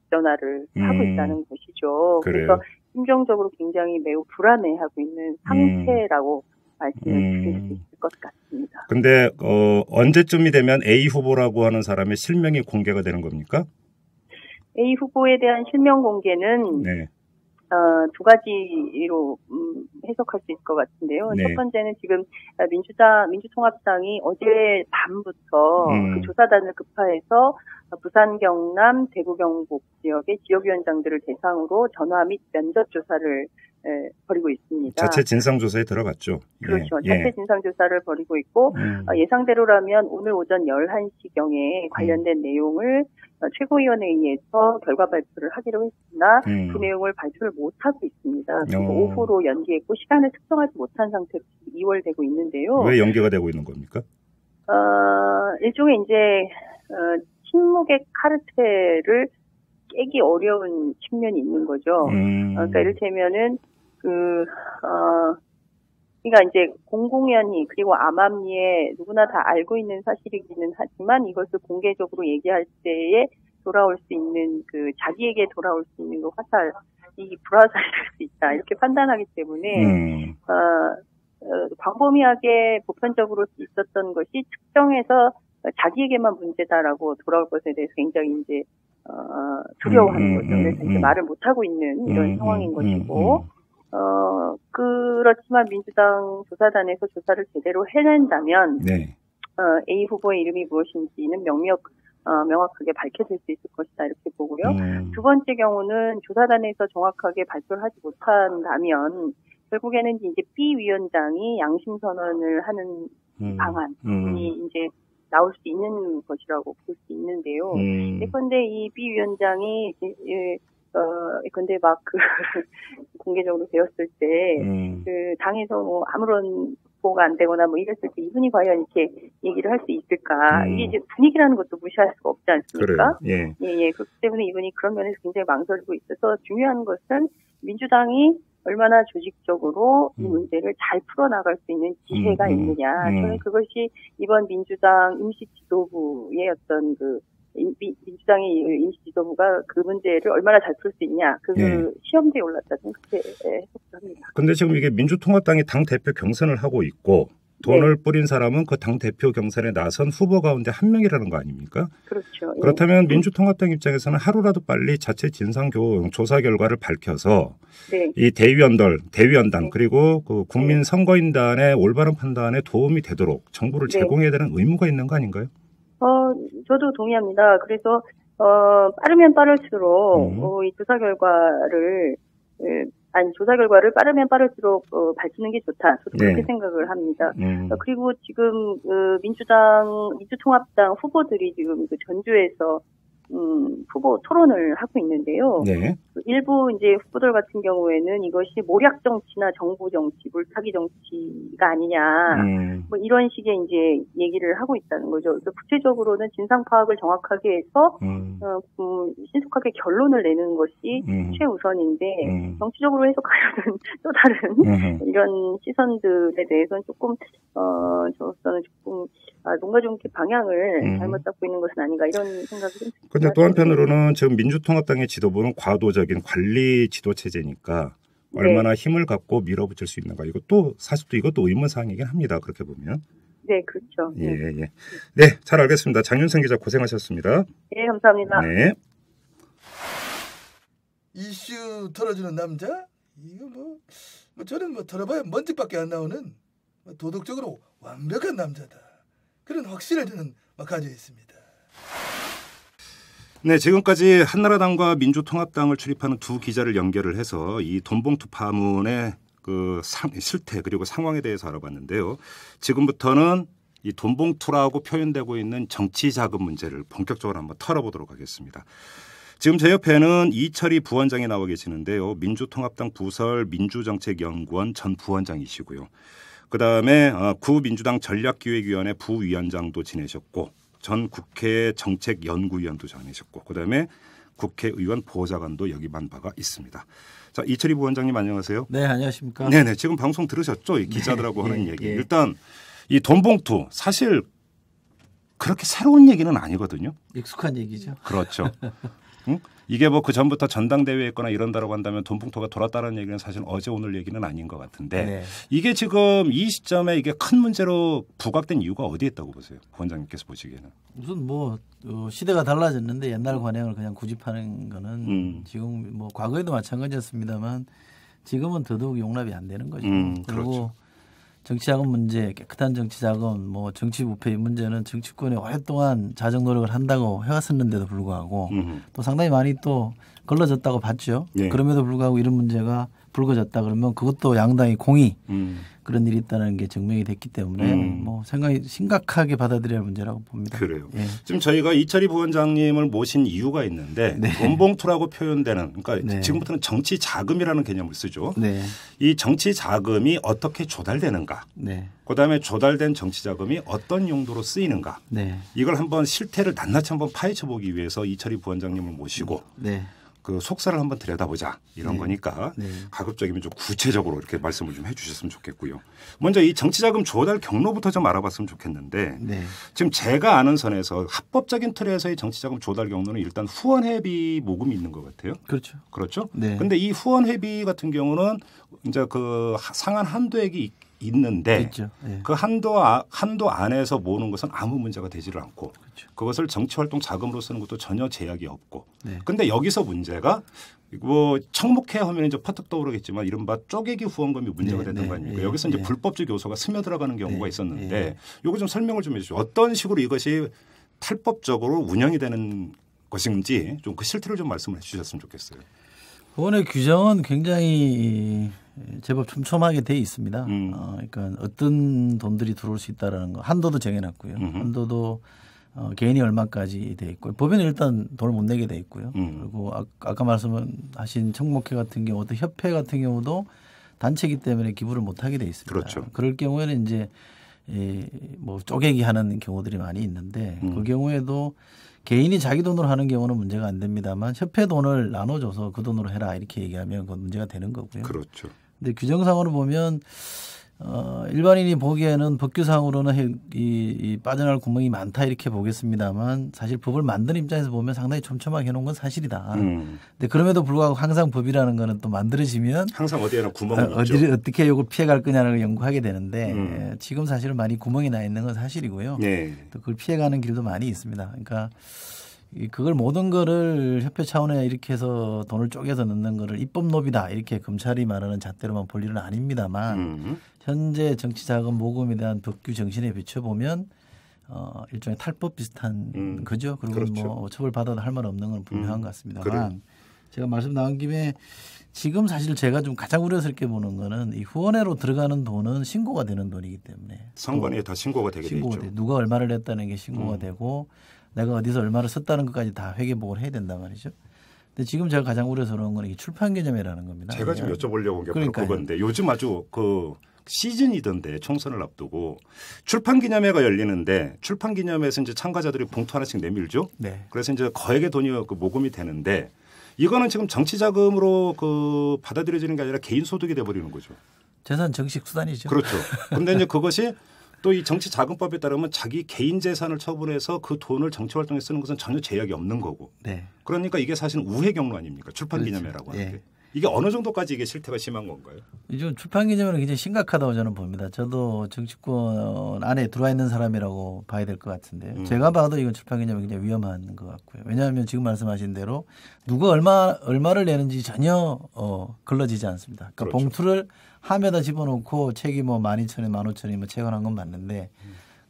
전화를 하고 있다는 것이죠. 그래서 심정적으로 굉장히 매우 불안해하고 있는 상태라고 말씀을 드릴 수 있을 것 같습니다. 근데 언제쯤이 되면 A 후보라고 하는 사람의 실명이 공개가 되는 겁니까? A 후보에 대한 실명 공개는 두 가지로 해석할 수 있을 것 같은데요. 첫 번째는 지금 민주통합당이 어제 밤부터 그 조사단을 급파해서 부산, 경남, 대구, 경북 지역의 지역위원장들을 대상으로 전화 및 면접 조사를 벌이고 있습니다. 자체 진상조사에 들어갔죠. 그렇죠. 자체 진상조사를 벌이고 있고 예상대로라면 오늘 오전 11시경에 관련된 내용을 최고위원회의에서 결과 발표를 하기로 했으나 그 내용을 발표를 못하고 있습니다. 오후로 연기했고 시간을 특정하지 못한 상태로 2월 되고 있는데요. 왜 연기가 되고 있는 겁니까? 일종의 이제 침묵의 카르텔을 깨기 어려운 측면이 있는 거죠. 그러니까 이를테면은 그러니까 이제 공공연히 그리고 암암리에 누구나 다 알고 있는 사실이기는 하지만 이것을 공개적으로 얘기할 때에 돌아올 수 있는 그 자기에게 돌아올 수 있는 그 화살이 불화살일 수 있다 이렇게 판단하기 때문에 광범위하게 보편적으로 있었던 것이 특정해서 자기에게만 문제다라고 돌아올 것에 대해서 굉장히 이제 두려워하는 거죠. 그래서 이제 말을 못 하고 있는 이런 상황인 것이고 그렇지만 민주당 조사단에서 조사를 제대로 해낸다면 A 후보의 이름이 무엇인지는 명확하게 밝혀질 수 있을 것이다 이렇게 보고요. 두 번째 경우는 조사단에서 정확하게 발표를 하지 못한다면 결국에는 이제 B 위원장이 양심 선언을 하는 방안이 이제 나올 수 있는 것이라고 볼 수 있는데요. 예컨대 이 B 위원장이 근데 막 공개적으로 되었을 때 그 당에서 뭐 아무런 보고가 안 되거나 뭐 이랬을 때 이분이 과연 이렇게 얘기를 할 수 있을까? 이게 이제 분위기라는 것도 무시할 수가 없지 않습니까? 예. 그렇기 때문에 이분이 그런 면에서 굉장히 망설이고 있어서 중요한 것은 민주당이 얼마나 조직적으로 이 문제를 잘 풀어나갈 수 있는 지혜가 있느냐. 저는 그것이 이번 민주당 임시지도부의 어떤 민주당의 임시지도부가 그 문제를 얼마나 잘 풀 수 있냐. 시험대에 올랐다는 그렇게 해석합니다. 그런데 지금 이게 민주통합당이 당대표 경선을 하고 있고 돈을 뿌린 사람은 그 당대표 경선에 나선 후보 가운데 한 명이라는 거 아닙니까? 그렇죠. 그렇다면 민주통합당 입장에서는 하루라도 빨리 자체 진상조사 결과를 밝혀서 이 대위원단 그리고 그 국민선거인단의 올바른 판단에 도움이 되도록 정보를 제공해야 되는 의무가 있는 거 아닌가요? 저도 동의합니다. 그래서 빠르면 빠를수록 이 조사 결과를 빠르면 빠를수록 밝히는 게 좋다. 저도 그렇게 생각을 합니다. 그리고 지금 민주통합당 후보들이 지금 그 전주에서 후보 토론을 하고 있는데요. 일부 이제 후보들 같은 경우에는 이것이 모략 정치나 정부 정치, 물타기 정치가 아니냐, 뭐 이런 식의 이제 얘기를 하고 있다는 거죠. 그래서 구체적으로는 진상 파악을 정확하게 해서 신속하게 결론을 내는 것이 최우선인데 정치적으로 해석하려는 또 다른 이런 시선들에 대해서는 조금 저로서는 조금 뭔가 좀 이렇게 방향을 잘못 잡고 있는 것은 아닌가 이런 생각이 좀 듭니다. 그런데 또 한편으로는 지금 민주통합당의 지도부는 과도적인 관리 지도 체제니까 얼마나 힘을 갖고 밀어붙일 수 있는가 이것도 의문사항이긴 합니다. 그렇게 보면. 네, 그렇죠. 예, 예. 네, 잘 알겠습니다. 장윤선 기자 고생하셨습니다. 네, 감사합니다. 네. 이슈 털어주는 남자? 이거 뭐 저는 뭐 털어봐야 먼지밖에 안 나오는 도덕적으로 완벽한 남자다. 그런 확신을 저는 가지고 있습니다. 네, 지금까지 한나라당과 민주통합당을 출입하는 두 기자를 연결을 해서 이 돈봉투 파문의 그 실태 그리고 상황에 대해서 알아봤는데요. 지금부터는 이 돈봉투라고 표현되고 있는 정치 자금 문제를 본격적으로 한번 털어보도록 하겠습니다. 지금 제 옆에는 이철희 부원장이 나와 계시는데요. 민주통합당 부설 민주정책연구원 전 부원장이시고요. 그다음에 구민주당 전략기획위원회 부위원장도 지내셨고 전 국회 정책연구위원도 지내셨고 그다음에 국회의원 보좌관도 역임한 바가 있습니다. 자, 이철희 부원장님 안녕하세요. 네, 안녕하십니까. 네네. 지금 방송 들으셨죠? 이 기자들하고 네, 하는 얘기. 예. 일단 이 돈봉투 사실 그렇게 새로운 얘기는 아니거든요. 익숙한 얘기죠. 그렇죠. 응? 이게 뭐 그 전부터 전당대회에 있거나 이런다라고 한다면 돈봉투가 돌았다는 얘기는 사실 어제 오늘 얘기는 아닌 것 같은데 네. 이게 지금 이 시점에 이게 큰 문제로 부각된 이유가 어디에 있다고 보세요? 부원장님께서 보시기에는. 무슨 뭐 시대가 달라졌는데 옛날 관행을 그냥 고집하는 거는 지금 뭐 과거에도 마찬가지였습니다만 지금은 더더욱 용납이 안 되는 거죠. 그리고 그렇죠. 정치자금 문제, 깨끗한 정치자금, 뭐 정치부패 문제는 정치권이 오랫동안 자정 노력을 한다고 해왔었는데도 불구하고 또 상당히 많이 또 걸러졌다고 봤죠. 예. 그럼에도 불구하고 이런 문제가 불거졌다 그러면 그것도 양당의 공의 그런 일이 있다는 게 증명이 됐기 때문에 뭐 생각이 심각하게 받아들여야 할 문제라고 봅니다. 그래요. 예. 지금 저희가 이철희 부원장님을 모신 이유가 있는데 네. 돈봉투라고 표현되는 그러니까 네. 지금부터는 정치 자금이라는 개념을 쓰죠. 네. 이 정치 자금이 어떻게 조달되는가. 네. 그다음에 조달된 정치 자금이 어떤 용도로 쓰이는가. 네. 이걸 한번 실태를 낱낱이 한번 파헤쳐 보기 위해서 이철희 부원장님을 모시고 네. 그 속사를 한번 들여다보자 이런 네. 거니까 네. 가급적이면 좀 구체적으로 이렇게 말씀을 좀 해주셨으면 좋겠고요. 먼저 이 정치자금 조달 경로부터 좀 알아봤으면 좋겠는데 네. 지금 제가 아는 선에서 합법적인 틀에서의 정치자금 조달 경로는 일단 후원회비 모금이 있는 것 같아요. 그렇죠. 그렇죠. 네. 근데 이 후원회비 같은 경우는 이제 그 상한 한도액이 있는데 있죠. 네. 그 한도 안에서 모으는 것은 아무 문제가 되지를 않고 그렇죠. 그것을 정치활동 자금으로 쓰는 것도 전혀 제약이 없고 네. 근데 여기서 문제가 뭐 청목회 하면 이제 퍼뜩 떠오르겠지만 이른바 쪼개기 후원금이 문제가 네, 됐던 네, 거 아닙니까? 네, 여기서 이제 네. 불법적 요소가 스며 들어가는 경우가 네, 있었는데 네. 요거 좀 설명을 좀 해주시죠. 어떤 식으로 이것이 탈법적으로 운영이 되는 것인지 좀 그 실태를 좀 말씀을 해주셨으면 좋겠어요. 후원의 규정은 굉장히 제법 촘촘하게 돼 있습니다. 그러니까 어떤 돈들이 들어올 수 있다라는 거 한도도 정해놨고요. 한도도 개인이 얼마까지 돼 있고 법에는 일단 돈을 못 내게 돼 있고요. 그리고 아까 말씀하신 청목회 같은 경우, 또 협회 같은 경우도 단체이기 때문에 기부를 못 하게 돼 있습니다. 그렇죠. 그럴 경우에는 이제 뭐 쪼개기 하는 경우들이 많이 있는데 그 경우에도 개인이 자기 돈으로 하는 경우는 문제가 안 됩니다만 협회 돈을 나눠줘서 그 돈으로 해라 이렇게 얘기하면 그건 문제가 되는 거고요. 그렇죠. 근데 규정상으로 보면 일반인이 보기에는 법규상으로는 이 빠져나갈 구멍이 많다 이렇게 보겠습니다만 사실 법을 만드는 입장에서 보면 상당히 촘촘하게 해놓은 건 사실이다. 근데 그럼에도 불구하고 항상 법이라는 거는 또 만들어지면 항상 어디에나 구멍이 있죠. 어디를 어떻게 이걸 피해갈 거냐는 걸 연구하게 되는데 지금 사실은 많이 구멍이 나 있는 건 사실이고요. 네. 또 그걸 피해가는 길도 많이 있습니다. 그러니까 그걸 모든 거를 협회 차원에 이렇게 해서 돈을 쪼개서 넣는 거를 입법노비다 이렇게 검찰이 말하는 잣대로만 볼 일은 아닙니다만 현재 정치자금 모금에 대한 법규 정신에 비춰보면 일종의 탈법 비슷한 거죠. 그리고 그렇죠. 뭐 처벌받아도 할 말 없는 건 분명한 것 같습니다만 제가 말씀 나온 김에 지금 사실 제가 좀 가장 우려스럽게 보는 거는 이 후원회로 들어가는 돈은 신고가 되는 돈이기 때문에 선관위에 다 신고가 되게 돼 있죠. 누가 얼마를 냈다는 게 신고가 되고 내가 어디서 얼마를 썼다는 것까지 다 회계보고를 해야 된단 말이죠. 근데 지금 제가 가장 우려스러운 건 이 출판 개념이라는 겁니다. 제가 지금 여쭤보려고 온 게 바로 그러니까요. 그건데 요즘 아주 그 시즌이던데 총선을 앞두고 출판 기념회가 열리는데 출판 기념회에서 이제 참가자들이 봉투 하나씩 내밀죠. 네. 그래서 이제 거액의 돈이 그 모금이 되는데 이거는 지금 정치 자금으로 그 받아들여지는 게 아니라 개인 소득이 돼 버리는 거죠. 재산 정식 수단이죠. 그렇죠. 그런데 이제 그것이 또 이 정치자금법에 따르면 자기 개인 재산을 처분해서 그 돈을 정치 활동에 쓰는 것은 전혀 제약이 없는 거고. 네. 그러니까 이게 사실 우회 경로 아닙니까? 출판 그렇죠. 기념회라고 하는 예. 게. 이게 어느 정도까지 이게 실태가 심한 건가요? 요즘 출판 기념회는 굉장히 심각하다고 저는 봅니다. 저도 정치권 안에 들어와 있는 사람이라고 봐야 될 것 같은데 제가 봐도 이건 출판 기념회 굉장히 위험한 것 같고요. 왜냐하면 지금 말씀하신 대로 누가 얼마를 내는지 전혀 걸러지지 않습니다. 그러니까 그렇죠. 봉투를 함에다 집어넣고 책이 뭐 12,000원, 15,000원이 뭐 채권한 건 맞는데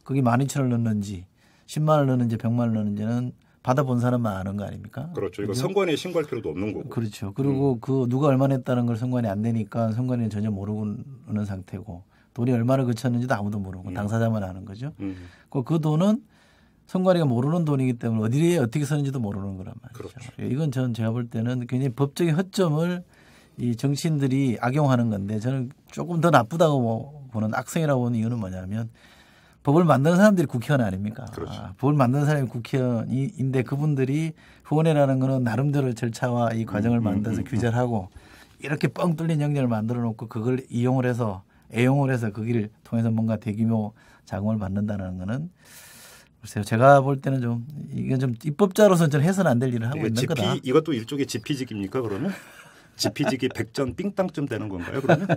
거기 12,000원을 넣는지 10만 원을 넣는지 100만 원을 넣는지는 받아본 사람만 아는 거 아닙니까? 그렇죠. 이거 선관위에 신고할 필요도 없는 거고. 그렇죠. 그리고 그 누가 얼마 냈다는 걸 선관위 안 되니까 선관위는 전혀 모르고 있는 상태고 돈이 얼마를 그쳤는지도 아무도 모르고 당사자만 아는 거죠. 그 돈은 선관위가 모르는 돈이기 때문에 어디에 어떻게 썼는지도 모르는 거란 말이죠. 그렇죠. 이건 제가 볼 때는 굉장히 법적인 허점을 이 정치인들이 악용하는 건데 저는 조금 더 나쁘다고 보는 악성이라고 보는 이유는 뭐냐면 법을 만드는 사람들이 국회의원 아닙니까? 그렇죠. 법을 만드는 사람이 국회의원인데 그분들이 후원회라는 거는 나름대로 절차와 이 과정을 만들어서 규제를 하고 이렇게 뻥 뚫린 영역을 만들어 놓고 그걸 이용을 해서 애용을 해서 그 길을 통해서 뭔가 대규모 자금을 받는다는 거는 글쎄요. 제가 볼 때는 좀 이건 좀 입법자로서 는 해서는 안 될 일을 하고 있는 거다. 이것도 일종의 지피직입니까 그러면? 지피직이 100전 삥땅쯤 되는 건가요 그러면?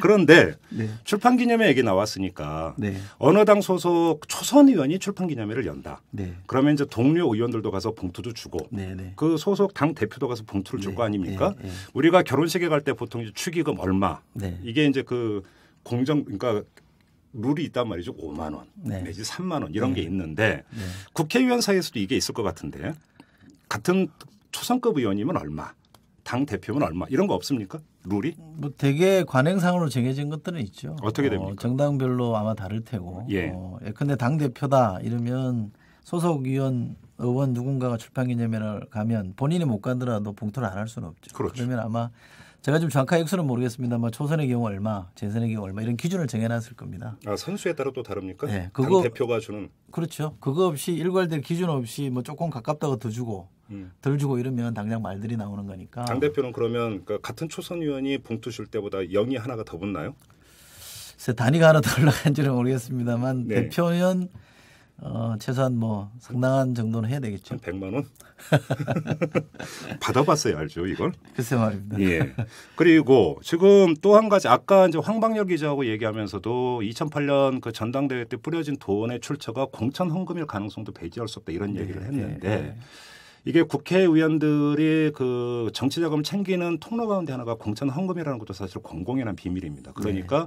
그런데 네. 출판기념회 얘기 나왔으니까 네. 어느 당 소속 초선 의원이 출판기념회를 연다. 네. 그러면 이제 동료 의원들도 가서 봉투도 주고 네. 그 소속 당 대표도 가서 봉투를 줄 거 아닙니까? 네. 우리가 결혼식에 갈 때 보통 이제 축의금 얼마 네. 이게 이제 그 그러니까 룰이 있단 말이죠. 5만 원 네. 내지 3만 원 이런 게 있는데 네. 국회의원 사이에서도 이게 있을 것 같은데 같은 초선급 의원이면 얼마 당 대표면 얼마 이런 거 없습니까? 룰이? 뭐 대개 관행상으로 정해진 것들은 있죠. 어떻게 됩니까? 정당별로 아마 다를 테고. 예. 예컨대 당 대표다 이러면 소속 의원 누군가가 출판기념회를 가면 본인이 못 가더라도 봉투를 안 할 수는 없죠. 그렇죠. 그러면 아마 제가 좀 정확하게 액수는 모르겠습니다만 초선의 경우 얼마, 재선의 경우 얼마 이런 기준을 정해놨을 겁니다. 아, 선수에 따라 또 다릅니까? 네, 당 대표가 주는. 그렇죠. 그거 없이 일괄될 기준 없이 뭐 조금 가깝다고 더 주고 덜 주고 이러면 당장 말들이 나오는 거니까. 당 대표는 그러면 그러니까 같은 초선 의원이 봉투 줄 때보다 0이 하나가 더 붙나요? 글쎄 단위가 하나 더 올라간지는 모르겠습니다만 네. 대표는 최소한 뭐 상당한 정도는 해야 되겠죠. 한 100만 원? 받아봤어야 알죠 이걸? 글쎄 말입니다. 예. 그리고 지금 또 한 가지 아까 이제 황방열 기자하고 얘기하면서도 2008년 그 전당대회 때 뿌려진 돈의 출처가 공천 헌금일 가능성도 배제할 수 없다 이런 얘기를 했는데 이게 국회의원들이 그 정치 자금을 챙기는 통로 가운데 하나가 공천 헌금이라는 것도 사실 공공연한 비밀입니다. 그러니까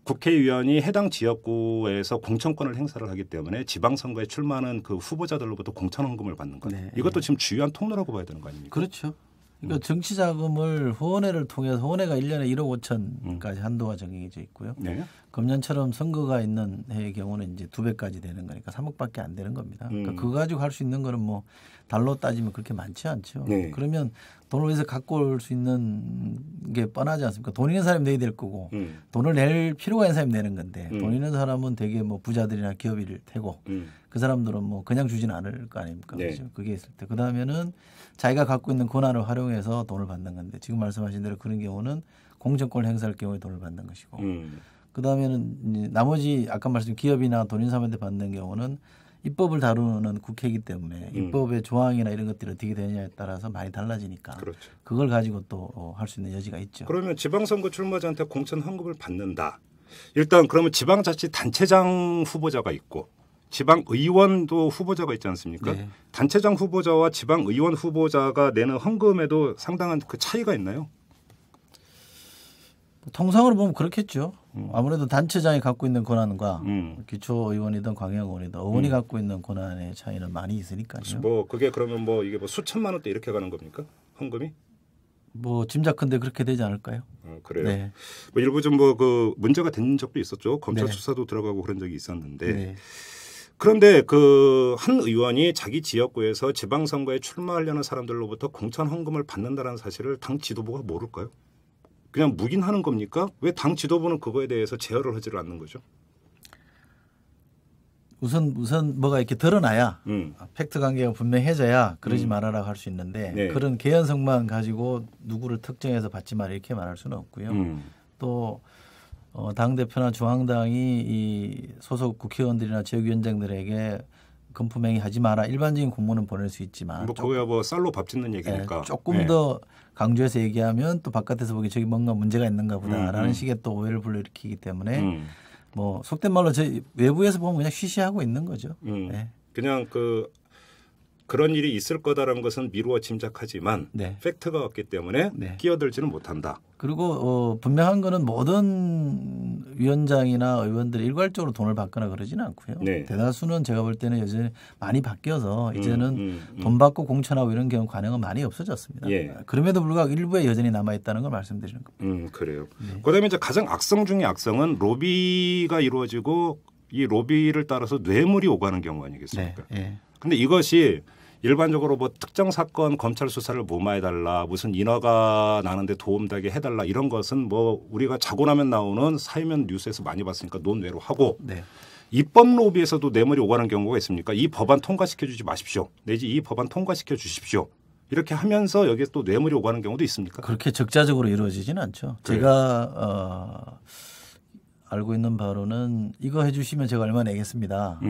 국회의원이 해당 지역구에서 공천권을 행사를 하기 때문에 지방선거에 출마하는 그 후보자들로부터 공천 헌금을 받는 것. 이것도 지금 주요한 통로라고 봐야 되는 거 아닙니까? 그렇죠. 그러니까 정치 자금을 후원회를 통해서 후원회가 1년에 1억 5천까지 한도가 정해져 있고요. 네. 금년처럼 선거가 있는 해의 경우는 이제 2배까지 되는 거니까 3억밖에 안 되는 겁니다. 그러니까 그거 가지고 할 수 있는 거는 뭐 달로 따지면 그렇게 많지 않죠. 네. 그러면 돈을 위해서 갖고 올 수 있는 게 뻔하지 않습니까? 돈 있는 사람이 내야 될 거고 돈을 낼 필요가 있는 사람이 내는 건데 돈 있는 사람은 되게 뭐 부자들이나 기업일 테고 그 사람들은 뭐 그냥 주지는 않을 거 아닙니까? 네. 그렇죠? 그게 있을 때 그다음에는 자기가 갖고 있는 권한을 활용해서 돈을 받는 건데 지금 말씀하신 대로 그런 경우는 공정권을 행사할 경우에 돈을 받는 것이고 그다음에는 나머지 아까 말씀 기업이나 돈 있는 사람한테 받는 경우는 입법을 다루는 국회이기 때문에 입법의 조항이나 이런 것들이 어떻게 되느냐에 따라서 많이 달라지니까 그렇죠. 그걸 가지고 또 할 수 있는 여지가 있죠. 그러면 지방선거 출마자한테 공천 헌금을 받는다. 일단 그러면 지방자치단체장 후보자가 있고 지방의원도 후보자가 있지 않습니까? 네. 단체장 후보자와 지방의원 후보자가 내는 헌금에도 상당한 그 차이가 있나요? 통상으로 보면 그렇겠죠. 아무래도 단체장이 갖고 있는 권한과 기초의원이든 광역의원이든 의원이 갖고 있는 권한의 차이는 많이 있으니까요. 뭐 그게 그러면 뭐 이게 뭐 수천만 원대 이렇게 가는 겁니까? 헌금이? 뭐 짐작컨대 그렇게 되지 않을까요? 그래요. 네. 뭐 일부 좀 뭐 그 문제가 된 적도 있었죠. 검찰 네. 수사도 들어가고 그런 적이 있었는데. 네. 그런데 그 한 의원이 자기 지역구에서 지방선거에 출마하려는 사람들로부터 공천 헌금을 받는다는 사실을 당 지도부가 모를까요? 그냥 묵인하는 겁니까? 왜 당 지도부는 그거에 대해서 제어를 하지를 않는 거죠? 우선 뭐가 이렇게 드러나야 팩트 관계가 분명해져야 그러지 말아라 할 수 있는데 네. 그런 개연성만 가지고 누구를 특정해서 받지 마라 이렇게 말할 수는 없고요. 또 당 대표나 중앙당이 이 소속 국회의원들이나 지역위원장들에게 금품행위 하지 마라. 일반적인 공문은 보낼 수 있지만 뭐 그거야 뭐 쌀로 밥 짓는 얘기니까 조금 더 강조해서 얘기하면 또 바깥에서 보기 저기 뭔가 문제가 있는가 보다라는 식의 또 오해를 불러일으키기 때문에 뭐 속된 말로 저희 외부에서 보면 그냥 쉬쉬하고 있는 거죠. 그냥 그런 일이 있을 거다라는 것은 미루어 짐작하지만 팩트가 없기 때문에 끼어들지는 못한다. 그리고 분명한 거는 모든 위원장이나 의원들이 일괄적으로 돈을 받거나 그러지는 않고요. 대다수는 제가 볼 때는 여전히 많이 바뀌어서 이제는 돈 받고 공천하고 이런 경우 관행은 많이 없어졌습니다. 그럼에도 불구하고 일부에 여전히 남아있다는 걸 말씀드리는 겁니다. 그래요. 그다음에 이제 가장 악성 중의 악성은 로비가 이루어지고 이 로비를 따라서 뇌물이 오가는 경우 아니겠습니까? 근데 이것이 일반적으로 뭐 특정 사건 검찰 수사를 무마해달라 무슨 인허가 나는데 도움되게 해달라 이런 것은 뭐 우리가 자고 나면 나오는 사회면 뉴스에서 많이 봤으니까 논외로 하고 입법 로비에서도 뇌물이 오가는 경우가 있습니까? 이 법안 통과시켜 주지 마십시오. 내지 이 법안 통과시켜 주십시오. 이렇게 하면서 여기에 또 뇌물이 오가는 경우도 있습니까? 그렇게 적자적으로 이루어지지는 않죠. 그래요. 제가 알고 있는 바로는 이거 해주시면 제가 얼마 내겠습니다.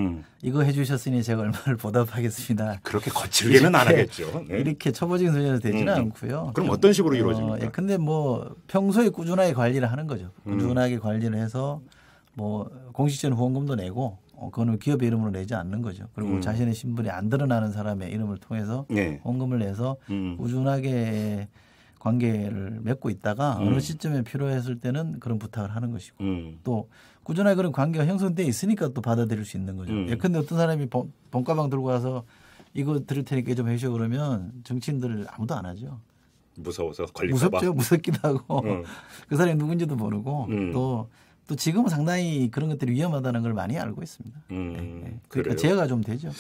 이거 해주셨으니 제가 얼마를 보답하겠습니다. 그렇게 거칠게는 안 하겠죠. 이렇게 초보적인 수준으로 되지는 않고요. 그럼 어떤 식으로 이루어집니까? 근데 뭐 평소에 꾸준하게 관리를 하는 거죠. 꾸준하게 관리를 해서 뭐 공식적인 후원금도 내고 그거는 기업의 이름으로 내지 않는 거죠. 그리고 자신의 신분이 안 드러나는 사람의 이름을 통해서 후원금을 내서 꾸준하게 관계를 맺고 있다가 어느 시점에 필요했을 때는 그런 부탁을 하는 것이고 또 꾸준하게 그런 관계가 형성돼 있으니까 또 받아들일 수 있는 거죠. 예컨대 어떤 사람이 돈가방 들고 와서 이거 드릴 테니까 좀 해줘 그러면 정치인들 아무도 안 하죠. 무서워서 걸릴까 봐. 무섭죠. 무섭기도 하고 그 사람이 누군지도 모르고 또 지금은 상당히 그런 것들이 위험하다는 걸 많이 알고 있습니다. 그러니까 제어가 좀 되죠.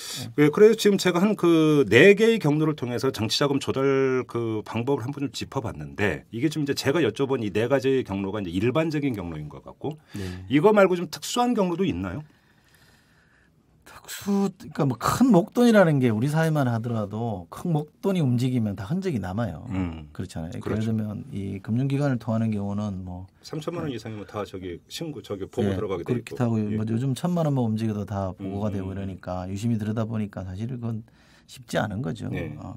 그래서 지금 제가 한 그 4개의 경로를 통해서 정치자금 조달 그 방법을 한번 좀 짚어봤는데 이게 좀 이제 제가 여쭤본 이 4가지 경로가 이제 일반적인 경로인 것 같고 이거 말고 좀 특수한 경로도 있나요? 그러니까 뭐 큰 목돈이라는 게 우리 사회만 하더라도 큰 목돈이 움직이면 다 흔적이 남아요. 그렇잖아요. 그렇죠. 예를 들면 이 금융기관을 통하는 경우는 뭐 3천만 원 이상이면 다 신고 보고 들어가게 되고 그렇기도 하고 뭐 요즘 1,000만 원만 움직여도 다 보고가 되고 이러니까 유심히 들여다보니까 사실은 그건 쉽지 않은 거죠.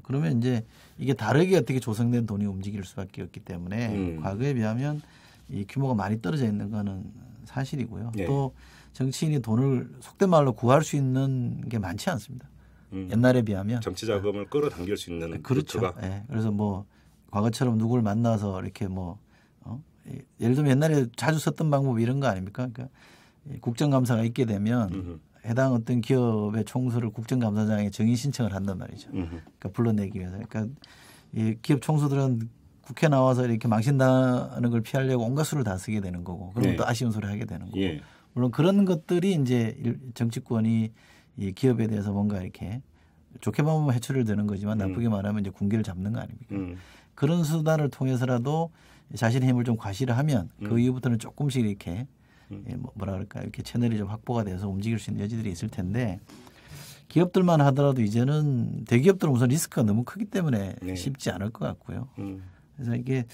그러면 이제 이게 다르게 어떻게 조성된 돈이 움직일 수밖에 없기 때문에 과거에 비하면 이 규모가 많이 떨어져 있는 거는 사실이고요. 또 정치인이 돈을 속된 말로 구할 수 있는 게 많지 않습니다. 옛날에 비하면 정치 자금을 끌어당길 수 있는 그렇죠. 그래서 뭐 과거처럼 누구를 만나서 이렇게 뭐 예를 들면 옛날에 자주 썼던 방법 이런 거 아닙니까? 그러니까 국정감사가 있게 되면 해당 어떤 기업의 총수를 국정감사장에 정인 신청을 한단 말이죠. 그러니까 불러내기 위해서. 그러니까 이 기업 총수들은 국회 나와서 이렇게 망신당하는 걸 피하려고 온갖 수를 다 쓰게 되는 거고, 그러면 또 아쉬운 소리 하게 되는 거고. 물론 그런 것들이 이제 정치권이 이 기업에 대해서 뭔가 이렇게 좋게 보면 해초를 드는 거지만 나쁘게 말하면 이제 군기를 잡는 거 아닙니까? 그런 수단을 통해서라도 자신의 힘을 좀 과시를 하면 그 이후부터는 조금씩 이렇게 뭐라 그럴까 이렇게 채널이 좀 확보가 돼서 움직일 수 있는 여지들이 있을 텐데 기업들만 하더라도 이제는 대기업들은 우선 리스크가 너무 크기 때문에 쉽지 않을 것 같고요. 그래서 이게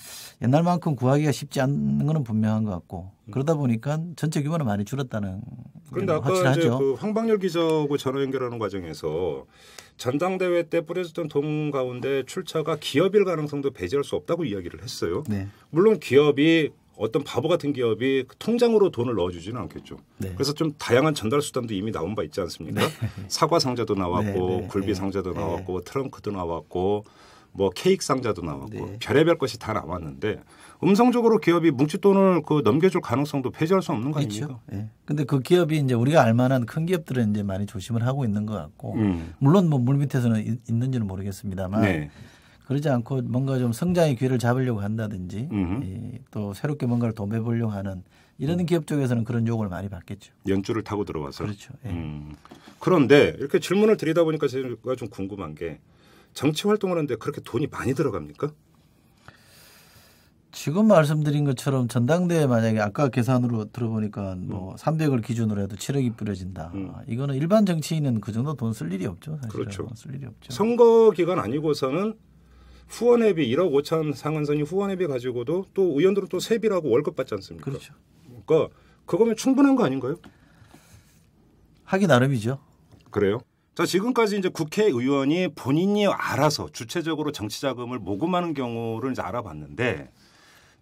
옛날만큼 구하기가 쉽지 않은 건 분명한 것 같고 그러다 보니까 전체 규모는 많이 줄었다는 그런데 아까 확실하죠. 이제 그 황방열 기자하고 전화 연결하는 과정에서 전당대회 때 뿌려졌던 돈 가운데 출처가 기업일 가능성도 배제할 수 없다고 이야기를 했어요. 물론 기업이 어떤 바보 같은 기업이 통장으로 돈을 넣어주지는 않겠죠. 그래서 좀 다양한 전달 수단도 이미 나온 바 있지 않습니까? 사과 상자도 나왔고 굴비 상자도 나왔고 트렁크도 나왔고 뭐 케이크 상자도 나왔고 별의별 것이 다 나왔는데 음성적으로 기업이 뭉칫돈을 그 넘겨줄 가능성도 배제할 수 없는 거 아닙니까? 그런데 그 기업이 이제 우리가 알만한 큰 기업들은 이제 많이 조심을 하고 있는 것 같고 물론 뭐 물밑에서는 있는지는 모르겠습니다만 그러지 않고 뭔가 좀 성장의 기회를 잡으려고 한다든지 또 새롭게 뭔가를 도매보려고 하는 이런 기업 쪽에서는 그런 요구를 많이 받겠죠. 연줄을 타고 들어와서. 그렇죠. 그런데 이렇게 질문을 드리다 보니까 제가 좀 궁금한 게 정치 활동을 하는데 그렇게 돈이 많이 들어갑니까? 지금 말씀드린 것처럼 전당대회 만약에 아까 계산으로 들어보니까 뭐 300을 기준으로 해도 7억이 뿌려진다. 이거는 일반 정치인은 그 정도 돈 쓸 일이 없죠. 사실은. 그렇죠. 쓸 일이 없죠. 선거 기간 아니고서는 후원회비 1억 5천 상한선이 후원회비 가지고도 또 의원들은 또 세비라고 월급 받지 않습니까? 그렇죠. 그러니까 그거면 충분한 거 아닌가요? 하기 나름이죠. 그래요? 자, 지금까지 이제 국회의원이 본인이 알아서 주체적으로 정치 자금을 모금하는 경우를 이제 알아봤는데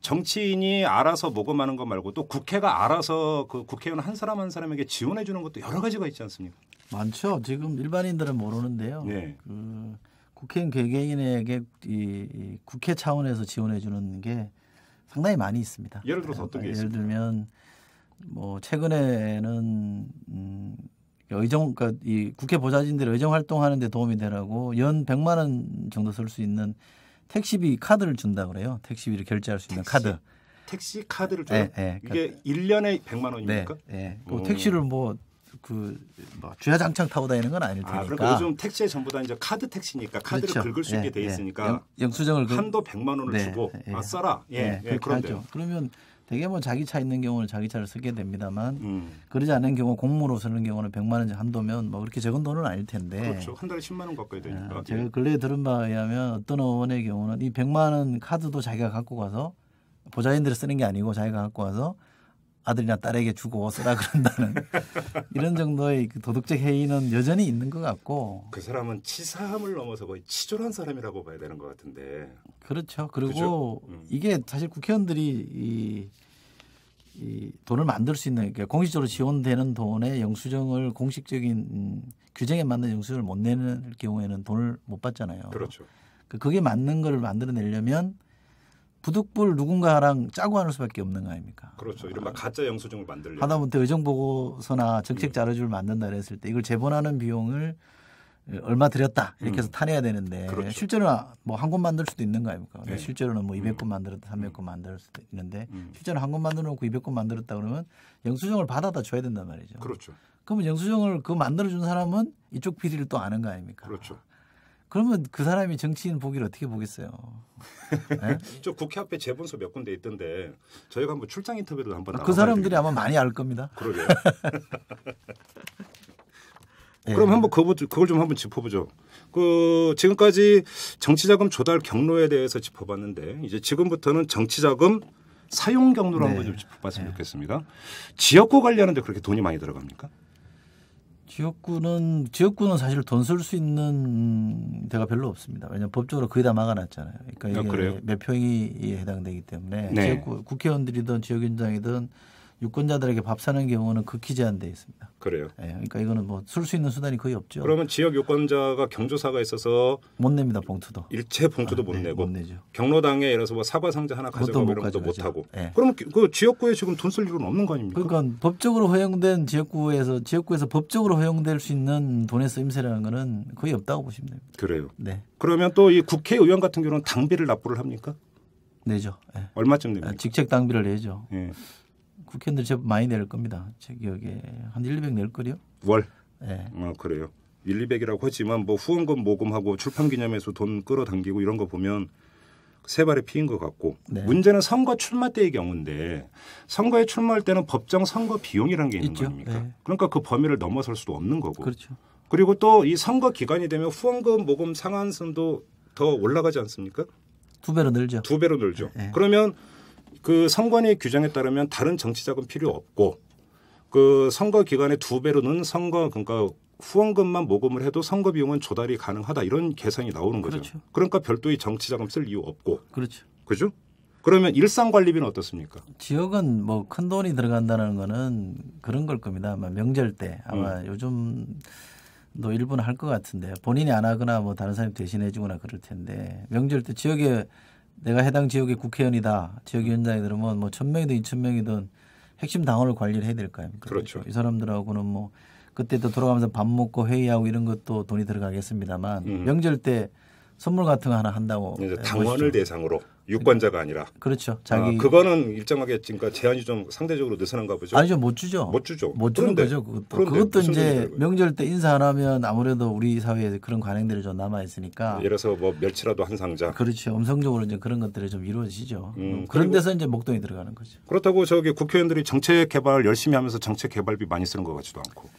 정치인이 알아서 모금하는 것 말고 또 국회가 알아서 그 국회의원 한 사람 한 사람에게 지원해 주는 것도 여러 가지가 있지 않습니까? 많죠. 지금 일반인들은 모르는데요. 네. 그 국회의원 개개인에게 이 국회 차원에서 지원해 주는 게 상당히 많이 있습니다. 예를 들어서 어떤 게 있습니까? 예를 들면 뭐 최근에는 의정 그러니까 이 국회 보좌진들이 의정 활동하는 데 도움이 되라고 연 100만 원 정도 쓸 수 있는 택시비 카드를 준다 그래요. 택시비를 결제할 수 있는 카드. 택시 카드를 줘요? 네, 이게 1년에 100만 원입니까? 네. 그 택시를 뭐 주야장창 타고 다니는 건 아닐 테니까. 그러니까 요즘 택시에 전부 다 이제 카드 택시니까 카드를 그렇죠. 긁을 수 있게 돼 있으니까 영수증을 한도 100만 원을 주고 써라. 그런데요. 그러면 대개 뭐 자기 차 있는 경우는 자기 차를 쓰게 됩니다만 그러지 않은 경우 공무로 쓰는 경우는 100만 원 한도면 뭐 그렇게 적은 돈은 아닐 텐데. 그렇죠. 한 달에 10만 원 가까이 되니까. 제가 근래에 들은 바에 의하면 어떤 의원의 경우는 이 100만 원 카드도 자기가 갖고 가서 보좌진들이 쓰는 게 아니고 자기가 갖고 와서 아들이나 딸에게 주고 쓰라 그런다는 이런 정도의 그 도덕적 해이는 여전히 있는 것 같고. 그 사람은 치사함을 넘어서 거의 치졸한 사람이라고 봐야 되는 것 같은데. 그렇죠. 그리고 이게 사실 국회의원들이 이 돈을 만들 수 있는 그러니까 공식적으로 지원되는 돈의 영수증을 공식적인 규정에 맞는 영수증을 못 내는 경우에는 돈을 못 받잖아요. 그렇죠. 그게 맞는 걸 만들어내려면 부득불 누군가랑 짜고 하는 수밖에 없는 거 아닙니까? 그렇죠. 이른바 가짜 영수증을 만들려면. 하다못해 의정보고서나 정책 자료집을 만든다 그랬을 때 이걸 제본하는 비용을 얼마 들였다 이렇게 해서 타내야 되는데 그렇죠. 실제로는 뭐 한 권 만들 수도 있는 거 아닙니까? 네. 실제로는 뭐 200권 만들었다 300권 만들 수도 있는데 실제로 한 권 만들어 놓고 200권 만들었다 그러면 영수증을 받아다 줘야 된단 말이죠. 그렇죠. 그러면 영수증을 그 만들어준 사람은 이쪽 비리를 또 아는 거 아닙니까? 그렇죠. 그러면 그 사람이 정치인 보기를 어떻게 보겠어요? 네? 저 국회 앞에 재본소 몇 군데 있던데 저희가 한번 출장 인터뷰를 한번 그 사람들이 아마 많이 알 겁니다. 그러게요. 그럼 한번 그걸 좀 한번 짚어보죠. 그 지금까지 정치자금 조달 경로에 대해서 짚어봤는데 이제 지금부터는 정치자금 사용 경로를 한번 좀 짚어봤으면 좋겠습니다. 지역구 관리하는데 그렇게 돈이 많이 들어갑니까? 지역구는 사실 돈 쓸 수 있는 데가 별로 없습니다. 왜냐하면 법적으로 거의 다 막아놨잖아요. 그러니까 이게 몇 평이 해당되기 때문에 지역구 국회의원들이든 지역위원장이든 유권자들에게 밥 사는 경우는 극히 제한되어 있습니다. 그래요. 그러니까 이거는 뭐 쓸 수 있는 수단이 거의 없죠. 그러면 지역 유권자가 경조사가 있어서 못 냅니다. 봉투도. 일체 봉투도 못 내고. 못 내죠. 경로당에 예를 들어서 뭐 사과 상자 하나 가져가고 이런 것도 못 하고. 그러면 그 지역구에 지금 돈 쓸 일은 없는 거 아닙니까? 그러니까 법적으로 허용된 지역구에서 법적으로 허용될 수 있는 돈의 쓰임새라는 거는 거의 없다고 보시면 됩니다. 그래요. 네. 그러면 또 이 국회의원 같은 경우는 당비를 납부를 합니까? 내죠. 얼마쯤 냅니까? 직책 당비를 내죠. 국회의원들 제법 많이 낼 겁니다. 제 기억에 한 1,200 낼 거요. 월? 네. 그래요. 1,200이라고 하지만 뭐 후원금 모금하고 출판기념회에서 돈 끌어당기고 이런 거 보면 세 발의 피인 것 같고 문제는 선거 출마 때의 경우인데 선거에 출마할 때는 법정 선거 비용이라는 게 있는 거 아닙니까? 그러니까 그 범위를 넘어설 수도 없는 거고. 그렇죠. 그리고 또 이 선거 기간이 되면 후원금 모금 상한선도 더 올라가지 않습니까? 2배로 늘죠. 2배로 늘죠. 그러면 그 선관위 규정에 따르면 다른 정치자금 필요 없고 그 선거 기간에 2배로 는 그러니까 후원금만 모금을 해도 선거 비용은 조달이 가능하다 이런 계산이 나오는 거죠. 그렇죠. 그러니까 별도의 정치자금 쓸 이유 없고. 그렇죠. 그죠? 그러면 일상관리비는 어떻습니까? 지역은 뭐 큰 돈이 들어간다는 거는 그런 걸 겁니다. 아마 명절 때 아마 요즘도 일부는 할 것 같은데 본인이 안 하거나 뭐 다른 사람이 대신해 주거나 그럴 텐데 명절 때 지역에 내가 해당 지역의 국회의원이다. 지역위원장이 들으면 뭐 1,000명이든 2,000명이든 핵심 당원을 관리를 해야 될 거 아닙니까? 그렇죠. 이 사람들하고는 뭐 그때도 돌아가면서 밥 먹고 회의하고 이런 것도 돈이 들어가겠습니다만 명절 때 선물 같은 거 하나 한다고. 당원을 대상으로 유권자가 아니라. 그렇죠. 그거는 일정하게 그러니까 제한이 좀 상대적으로 느슨한가 보죠. 아니죠. 못 주죠. 못 주죠. 못 주는 거죠. 그것도 이제 명절 때 인사 안 하면 아무래도 우리 사회에 그런 관행들이 좀 남아 있으니까. 예를 들어서 뭐 멸치라도 한 상자. 그렇죠. 음성적으로 이제 그런 것들이 좀 이루어지죠. 그런 데서 이제 목돈이 들어가는 거죠. 그렇다고 국회의원들이 정책 개발 열심히 하면서 정책 개발비 많이 쓰는 것 같지도 않고.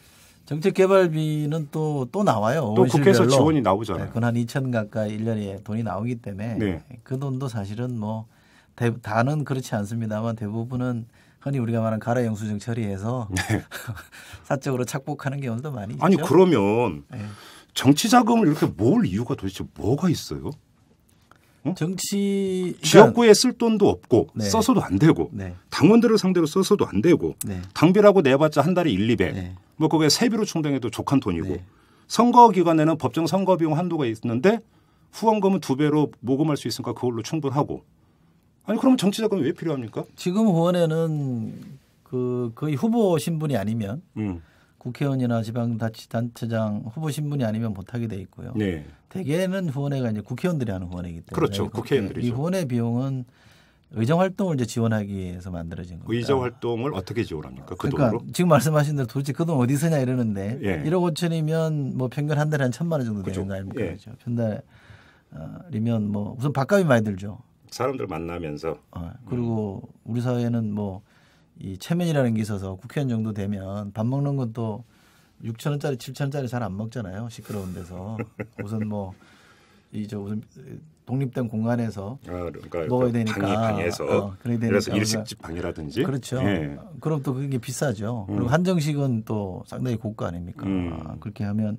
정책 개발비는 또 나와요. 또 국회에서 지원이 나오잖아요. 그건 한 2천 가까이 1년에 돈이 나오기 때문에 그 돈도 사실은 뭐 다는 그렇지 않습니다만 대부분은 흔히 우리가 말하는 가라 영수증 처리해서 네. 사적으로 착복하는 경우도 많이 있죠. 아니 그러면 네. 정치 자금을 이렇게 모을 이유가 도대체 뭐가 있어요? 정치 지역구에 쓸 돈도 없고 네. 써서도 안 되고 네. 당원들을 상대로 써서도 안 되고 네. 당비라고 내봤자 한 달에 1, 200 네. 뭐 그게 세비로 충당해도 족한 돈이고 네. 선거 기간에는 법정 선거 비용 한도가 있는데 후원금은 2배로 모금할 수 있으니까 그걸로 충분하고 아니 그러면 정치 자금이 왜 필요합니까? 지금 후원에는 그 거의 후보 신분이 아니면 국회의원이나 지방자치단체장 후보 신분이 아니면 못하게 돼 있고요. 네. 대개는 후원회가 이제 국회의원들이 하는 후원회이기 때문에 그렇죠. 국회의원들이죠. 이 후원회 비용은 의정 활동을 이제 지원하기 위해서 만들어진 겁니다. 의정 활동을 어떻게 지원합니까? 그 그러니까 돈으로? 지금 말씀하신 대로 도대체 그 돈 어디 쓰냐 이러는데 예. 1억 5천이면 뭐 평균 한 달에 한 1,000만 원 정도 그렇죠. 되는 거 아닙니까? 예. 그렇죠. 편달이면 뭐 우선 밥값이 많이 들죠. 사람들 만나면서 그리고 우리 사회는 뭐 이 체면이라는 게 있어서 국회의원 정도 되면 밥 먹는 것도 6,000원짜리 7,000원짜리 잘 안 먹잖아요. 시끄러운 데서 우선 뭐 우선 독립된 공간에서 그러니까 먹어야 되니까 방에서 그래서 일식집 방이라든지 그렇죠. 예. 그럼 또 그게 비싸죠. 그리고 한정식은 또 상당히 고가 아닙니까? 그렇게 하면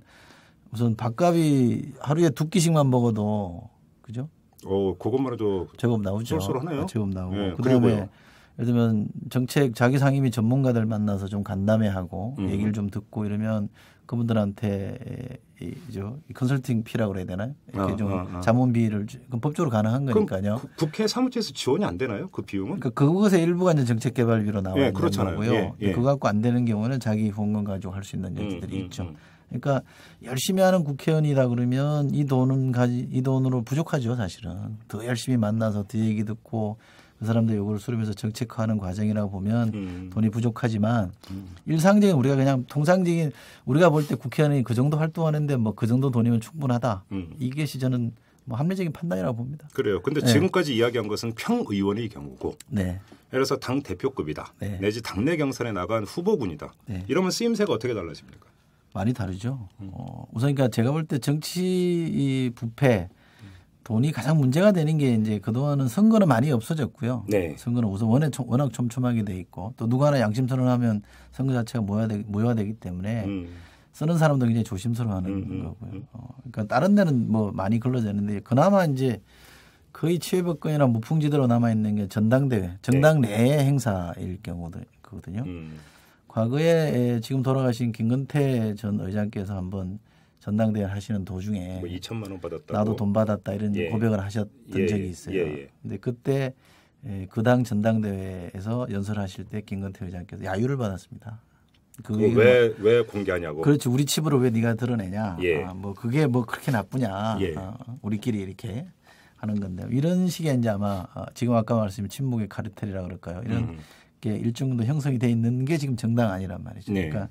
우선 밥값이 하루에 2끼씩만 먹어도 그죠? 그것만 해도 제법 나오죠. 쏠쏠하네요. 제법 나오고 예, 그다음에 그리고요. 예를 들면 정책 자기 상임위 전문가들 만나서 좀 간담회하고 얘기를 좀 듣고 이러면 그분들한테 이 컨설팅 피라고 그래야 되나요? 이렇게 좀 자문비를 그럼 법적으로 가능한 거니까요. 국회 사무처에서 지원이 안 되나요? 그 비용은? 그러니까 그것의 일부가 이제 정책개발비로 나와 있는 거고요. 예. 그거 갖고 안 되는 경우는 자기 후원금 가지고 할 수 있는 여지들이 있죠. 그러니까 열심히 하는 국회의원이다 그러면 이 돈으로 부족하죠, 사실은. 더 열심히 만나서 더 얘기 듣고 그 사람들 요구를 수렴해서 정책화하는 과정이라고 보면 돈이 부족하지만 일상적인 우리가 그냥 통상적인 우리가 볼 때 국회의원이 그 정도 활동하는데 뭐 그 정도 돈이면 충분하다. 이것이 저는 뭐 합리적인 판단이라고 봅니다. 그래요. 근데 지금까지 이야기한 것은 평의원의 경우고 네. 예를 들어서 당 대표급이다. 네. 내지 당내 경선에 나간 후보군이다. 네. 이러면 쓰임새가 어떻게 달라집니까? 많이 다르죠. 우선 그러니까 제가 볼 때 정치 부패 돈이 가장 문제가 되는 게 이제 그동안은 선거는 많이 없어졌고요. 네. 선거는 우선 워낙 촘촘하게 돼 있고 또 누구 하나 양심 선언하면 선거 자체가 모여되기 때문에 쓰는 사람도 굉장히 조심스러워하는 거고요. 그러니까 다른 데는 뭐 많이 걸러졌는데 그나마 이제 거의 치외법권이나 무풍지대로 남아 있는 게 전당대회, 정당 내의 행사일 경우거든요. 과거에 지금 돌아가신 김건태 전 의장께서 한번 전당대회 하시는 도중에 뭐 2천만 원 받았다고 나도 돈 받았다 이런 고백을 하셨던 적이 있어요. 근데 그때 그 당 전당대회에서 연설하실 때 김건태 의장께서 야유를 받았습니다. 왜 공개하냐고. 그렇죠. 우리 칩으로 왜 네가 드러내냐. 뭐 그게 뭐 그렇게 나쁘냐. 우리끼리 이렇게 하는 건데 이런 식의 이제 아마 지금 아까 말씀드린 침묵의 카르텔이라고 그럴까요. 이런 게 일정 정도 형성이 돼 있는 게 지금 정당 아니란 말이죠. 그러니까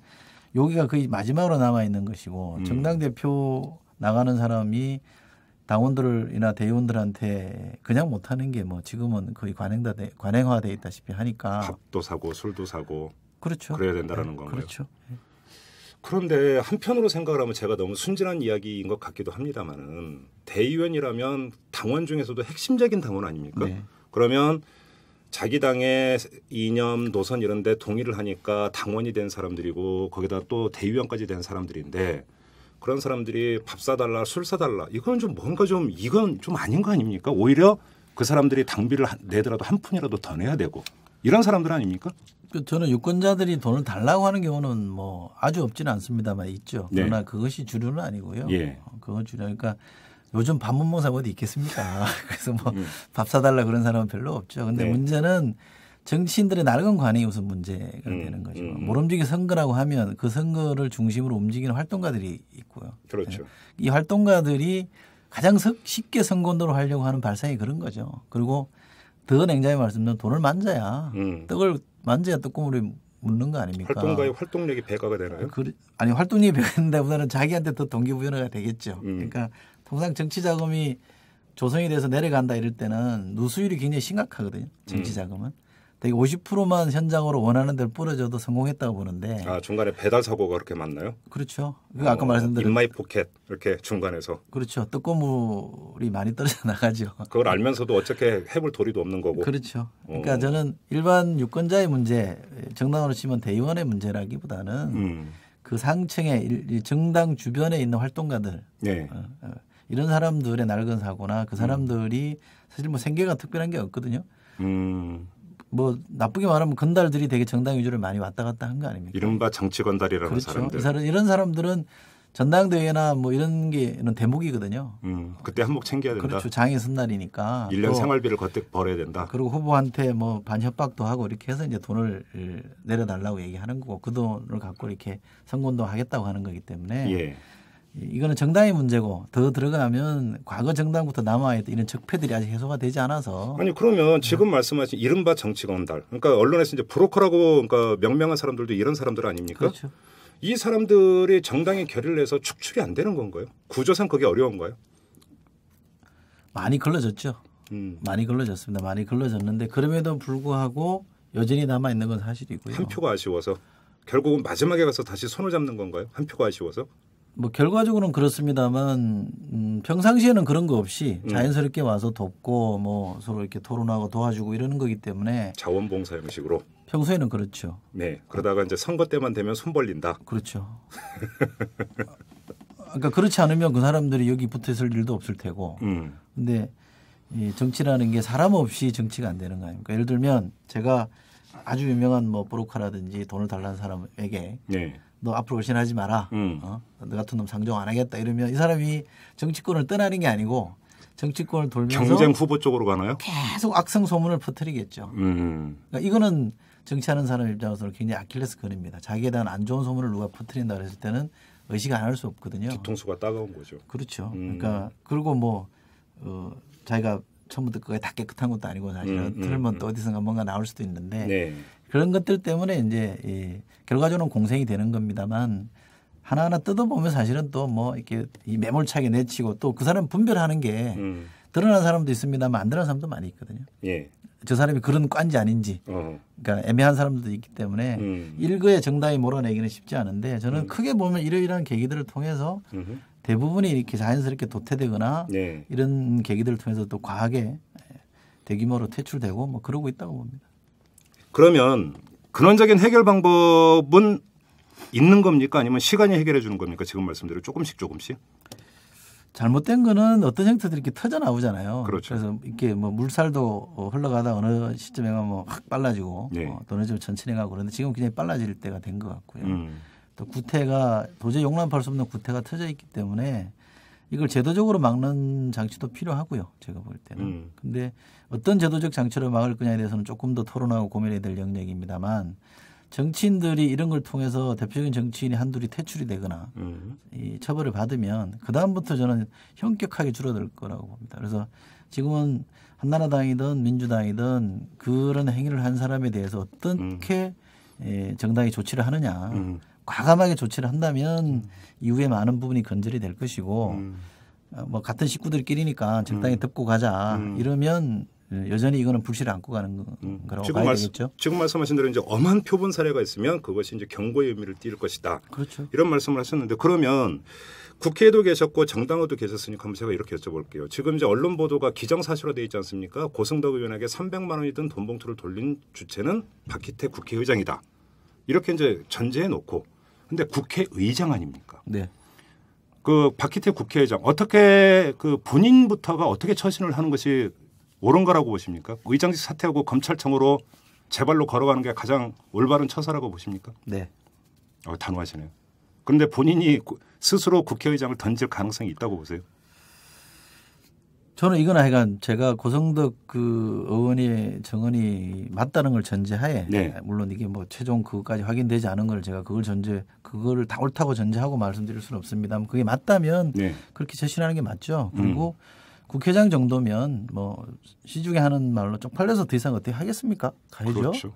여기가 거의 마지막으로 남아 있는 것이고 정당 대표 나가는 사람이 당원들이나 대의원들한테 그냥 못하는 게 뭐 지금은 거의 관행화돼 있다시피 하니까 밥도 사고 술도 사고 그렇죠. 그래야 된다라는 건가요? 그렇죠. 그런데 한편으로 생각을 하면 제가 너무 순진한 이야기인 것 같기도 합니다만은 대의원이라면 당원 중에서도 핵심적인 당원 아닙니까? 네. 그러면 자기 당의 이념, 노선 이런 데 동의를 하니까 당원이 된 사람들이고 거기다 또 대의원까지 된 사람들인데 그런 사람들이 밥 사달라, 술 사달라 이건 좀 뭔가 좀 이건 좀 아닌 거 아닙니까? 오히려 그 사람들이 당비를 내더라도 한 푼이라도 더 내야 되고 이런 사람들 아닙니까? 저는 유권자들이 돈을 달라고 하는 경우는 뭐 아주 없지는 않습니다만 있죠. 그러나 그것이 주류는 아니고요. 그건 주류. 그러니까 요즘 밥 못 먹는 사람 어디 있겠습니까? 그래서 뭐 밥 사달라 그런 사람은 별로 없죠. 근데 문제는 정치인들의 낡은 관행이 우선 문제가 되는 거죠. 모름지기 선거라고 하면 그 선거를 중심으로 움직이는 활동가들이 있고요. 그렇죠. 이 활동가들이 가장 쉽게 선거운동을 하려고 하는 발상이 그런 거죠. 그리고 더 냉정히 말씀드리면 돈을 만져야 떡을 만져야 떡고물이 묻는 거 아닙니까? 활동가의 활동력이 배가가 되나요? 아니 활동력이 배가 되는데 우선은 자기한테 더 동기부여가 되겠죠. 그러니까 통상 정치 자금이 조성이 돼서 내려간다 이럴 때는 누수율이 굉장히 심각하거든요. 정치 자금은. 되게 50%만 현장으로 원하는 대로 뿌려줘도 성공했다고 보는데. 아, 중간에 배달 사고가 그렇게 많나요? 그렇죠. 아까 말씀드린 인마이 포켓 이렇게 중간에서. 그렇죠. 떡고물이 많이 떨어져 나가죠. 그걸 알면서도 어떻게 해볼 도리도 없는 거고. 그렇죠. 그러니까 저는 일반 유권자의 문제, 정당으로 치면 대의원의 문제라기보다는 그 상층의 정당 주변에 있는 활동가들 네. 이런 사람들의 낡은 사고나 그 사람들이 사실 뭐 생계가 특별한 게 없거든요. 뭐 나쁘게 말하면 건달들이 되게 정당 위주를 많이 왔다 갔다 한 거 아닙니까? 이른바 정치 건달이라는 그렇죠. 사람들. 이런 사람들은 전당대회나 뭐 이런 게는 대목이거든요. 그때 한몫 챙겨야 된다. 그렇죠. 장애 선날이니까. 1년 생활비를 거뜩 벌어야 된다. 그리고 후보한테 뭐 반협박도 하고 이렇게 해서 이제 돈을 내려달라고 얘기하는 거고 그 돈을 갖고 이렇게 선거운동 하겠다고 하는 거기 때문에 예. 이거는 정당의 문제고 더 들어가면 과거 정당부터 남아있던 이런 적폐들이 아직 해소가 되지 않아서. 아니 그러면 지금 말씀하신 이른바 정치 건달. 그러니까 언론에서 이제 브로커라고 그러니까 명명한 사람들도 이런 사람들 아닙니까? 그렇죠. 이 사람들이 정당에 결의를 해서 축출이 안 되는 건가요? 구조상 그게 어려운가요? 많이 걸러졌죠. 많이 걸러졌습니다. 많이 걸러졌는데 그럼에도 불구하고 여전히 남아 있는 건 사실이고요. 한 표가 아쉬워서 결국은 마지막에 가서 다시 손을 잡는 건가요? 한 표가 아쉬워서? 뭐 결과적으로는 그렇습니다만 평상시에는 그런 거 없이 자연스럽게 와서 돕고 뭐 서로 이렇게 토론하고 도와주고 이러는 거기 때문에 자원봉사 형식으로 평소에는 그렇죠. 네. 그러다가 이제 선거 때만 되면 손 벌린다. 그렇죠. 그러니까 그렇지 않으면 그 사람들이 여기 붙어 있을 일도 없을 테고. 근데 이 정치라는 게 사람 없이 정치가 안 되는 거 아닙니까? 예를 들면 제가 아주 유명한 뭐 브로커라든지 돈을 달라는 사람에게 네. 너 앞으로 의신하지 마라. 너 같은 놈 상종 안 하겠다 이러면 이 사람이 정치권을 떠나는 게 아니고 정치권을 돌면서 경쟁 후보 쪽으로 가나요? 계속 악성 소문을 퍼뜨리겠죠. 그러니까 이거는 정치하는 사람 입장에서는 굉장히 아킬레스건입니다. 자기에 대한 안 좋은 소문을 누가 퍼뜨린다 그랬을 때는 의식 안 할 수 없거든요. 뒤통수가 따가운 거죠. 그렇죠. 그러니까 그리고 뭐 자기가 처음부터 그게 다 깨끗한 것도 아니고 사실은 틀면 또 어디선가 뭔가 나올 수도 있는데 네. 그런 것들 때문에 이제 결과적으로는 공생이 되는 겁니다만 하나하나 뜯어보면 사실은 또 뭐 이렇게 이 매몰차게 내치고 또 그 사람 분별하는 게 드러난 사람도 있습니다만 안 드러난 사람도 많이 있거든요. 예. 저 사람이 그런 관지 아닌지 그러니까 애매한 사람들도 있기 때문에 일거에 정당히 몰아내기는 쉽지 않은데 저는 크게 보면 이러이러한 계기들을 통해서 대부분이 이렇게 자연스럽게 도태되거나 네. 이런 계기들을 통해서 또 과하게 대규모로 퇴출되고 뭐 그러고 있다고 봅니다. 그러면 근원적인 해결 방법은 있는 겁니까? 아니면 시간이 해결해 주는 겁니까? 지금 말씀대로 조금씩. 잘못된 거는 어떤 형태들이 이렇게 터져 나오잖아요. 그렇죠. 그래서 이렇게 뭐 물살도 흘러가다 어느 시점에 가면 뭐 확 빨라지고 네. 또 어느 좀 천천히 가고 그런데 지금 굉장히 빨라질 때가 된 것 같고요. 또 구태가 도저히 용납할 수 없는 구태가 터져 있기 때문에 이걸 제도적으로 막는 장치도 필요하고요. 제가 볼 때는. 근데 어떤 제도적 장치로 막을 거냐에 대해서는 조금 더 토론하고 고민해야 될 영역입니다만 정치인들이 이런 걸 통해서 대표적인 정치인이 한둘이 퇴출이 되거나 이 처벌을 받으면 그다음부터 저는 현격하게 줄어들 거라고 봅니다. 그래서 지금은 한나라당이든 민주당이든 그런 행위를 한 사람에 대해서 어떻게 정당이 조치를 하느냐. 과감하게 조치를 한다면 이후에 많은 부분이 건절이 될 것이고 뭐 같은 식구들끼리니까 적당히 덮고 가자 이러면 여전히 이거는 불씨를 안고 가는 거라고 봐야 되겠죠. 지금 말씀하신 대로 이제 엄한 표본 사례가 있으면 그것이 이제 경고의 의미를 띠를 것이다. 그렇죠. 이런 말씀을 하셨는데 그러면 국회에도 계셨고 정당에도 계셨으니까 한번 제가 이렇게 여쭤볼게요. 지금 이제 언론 보도가 기정사실화되어 있지 않습니까? 고승덕 의원에게 300만 원이 든 돈 봉투를 돌린 주체는 박희태 국회의장이다. 이렇게 이제 전제해 놓고 근데 국회의장 아닙니까? 네. 그 박희태 국회의장 어떻게 그 본인부터가 어떻게 처신을 하는 것이 옳은 거라고 보십니까? 의장직 사퇴하고 검찰청으로 제발로 걸어가는 게 가장 올바른 처사라고 보십니까? 네. 단호하시네요. 그런데 본인이 스스로 국회의장을 던질 가능성이 있다고 보세요? 저는 이건 하여간 제가 고성덕 그 의원의 정언이 맞다는 걸 전제하에 네. 물론 이게 뭐 최종 그것까지 확인되지 않은 걸 제가 그거를 다 옳다고 전제하고 말씀드릴 수는 없습니다만 그게 맞다면 네. 그렇게 처신하는 게 맞죠. 그리고 국회의장 정도면 뭐 시중에 하는 말로 쪽팔려서 더 이상 어떻게 하겠습니까? 가야죠. 그렇죠.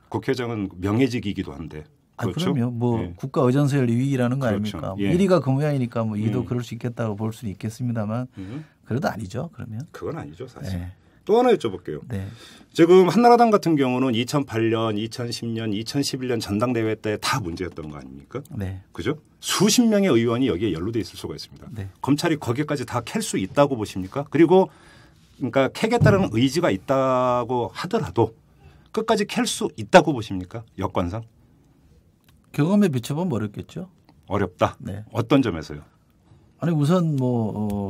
국회의장은 명예직이기도 한데. 그렇죠? 그럼요. 뭐 예. 국가 의전서열 위기라는 거 그렇죠. 아닙니까? 예. 1위가 그 모양이니까 뭐 2위도 그럴 수 있겠다고 볼 수는 있겠습니다만 그래도 아니죠. 그러면. 그건 아니죠 사실. 예. 또 하나 여쭤볼게요. 네. 지금 한나라당 같은 경우는 2008년, 2010년, 2011년 전당대회 때 다 문제였던 거 아닙니까? 네. 그죠? 수십 명의 의원이 여기에 연루돼 있을 수가 있습니다. 네. 검찰이 거기까지 다 캘 수 있다고 보십니까? 그리고 그러니까 캐겠다는 의지가 있다고 하더라도 끝까지 캘 수 있다고 보십니까? 여건상? 경험에 비춰보면 어렵겠죠. 어렵다. 네. 어떤 점에서요? 아니 우선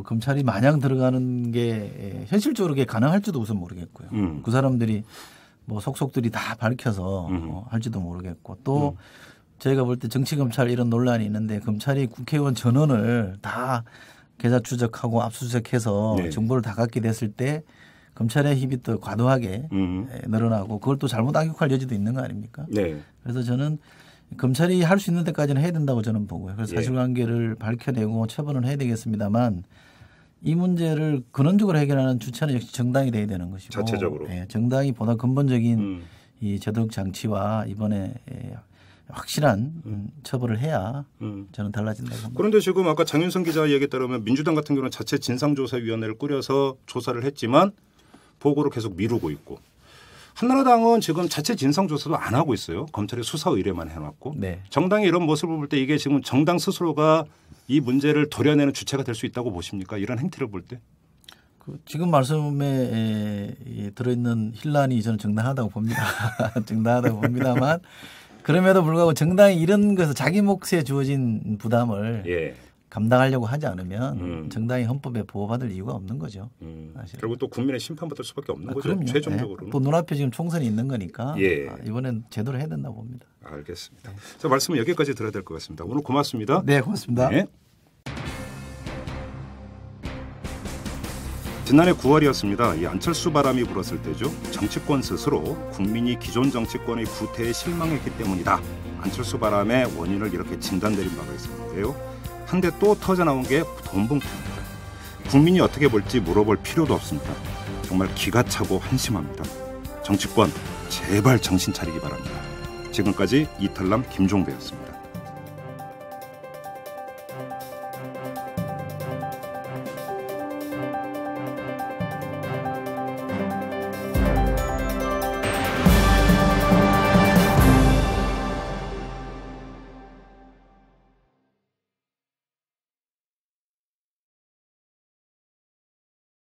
검찰이 마냥 들어가는 게 현실적으로 그게 가능할지도 우선 모르겠고요. 그 사람들이 속속들이 다 밝혀서 할지도 모르겠고 또 저희가 볼 때 정치 검찰 이런 논란이 있는데 검찰이 국회의원 전원을 다 계좌 추적하고 압수수색해서 네. 정보를 다 갖게 됐을 때 검찰의 힘이 또 과도하게 늘어나고 그걸 또 잘못 악용할 여지도 있는 거 아닙니까? 네. 그래서 저는 검찰이 할 수 있는 데까지는 해야 된다고 저는 보고요. 그래서 예. 사실관계를 밝혀내고 처벌은 해야 되겠습니다만 이 문제를 근원적으로 해결하는 주체는 역시 정당이 돼야 되는 것이고 자체적으로. 예, 정당이 보다 근본적인 이 제도적 장치와 이번에 확실한 처벌을 해야 저는 달라진다고 봅니다. 그런데 지금 아까 장윤성 기자 얘기에 따르면 민주당 같은 경우는 자체 진상조사위원회를 꾸려서 조사를 했지만 보고를 계속 미루고 있고 한나라당은 지금 자체 진상조사도 안 하고 있어요. 검찰이 수사 의뢰만 해놨고 네. 정당의 이런 모습을 볼 때 이게 지금 정당 스스로가 이 문제를 도려내는 주체가 될 수 있다고 보십니까? 이런 행태를 볼 때. 지금 말씀에 들어있는 혼란이 저는 정당하다고 봅니다. 정당하다고 봅니다만 그럼에도 불구하고 정당이 이런 것에서 자기 몫에 주어진 부담을 예. 감당하려고 하지 않으면 정당이 헌법에 보호받을 이유가 없는 거죠. 사실. 결국 또 국민의 심판받을 수밖에 없는 거죠. 그럼요. 최종적으로는. 네. 또 눈앞에 지금 총선이 있는 거니까 예. 이번엔 제대로 해야 된다고 봅니다. 알겠습니다. 자, 말씀은 여기까지 들어야 될 것 같습니다. 오늘 고맙습니다. 네, 고맙습니다. 네. 지난해 9월이었습니다. 이 안철수 바람이 불었을 때죠. 정치권 스스로 국민이 기존 정치권의 구태에 실망했기 때문이다. 안철수 바람의 원인을 이렇게 진단내린 바가 있었는데요. 한데 또 터져나온 게 돈봉투입니다. 국민이 어떻게 볼지 물어볼 필요도 없습니다. 정말 기가 차고 한심합니다. 정치권 제발 정신 차리기 바랍니다. 지금까지 이탈남 김종배였습니다.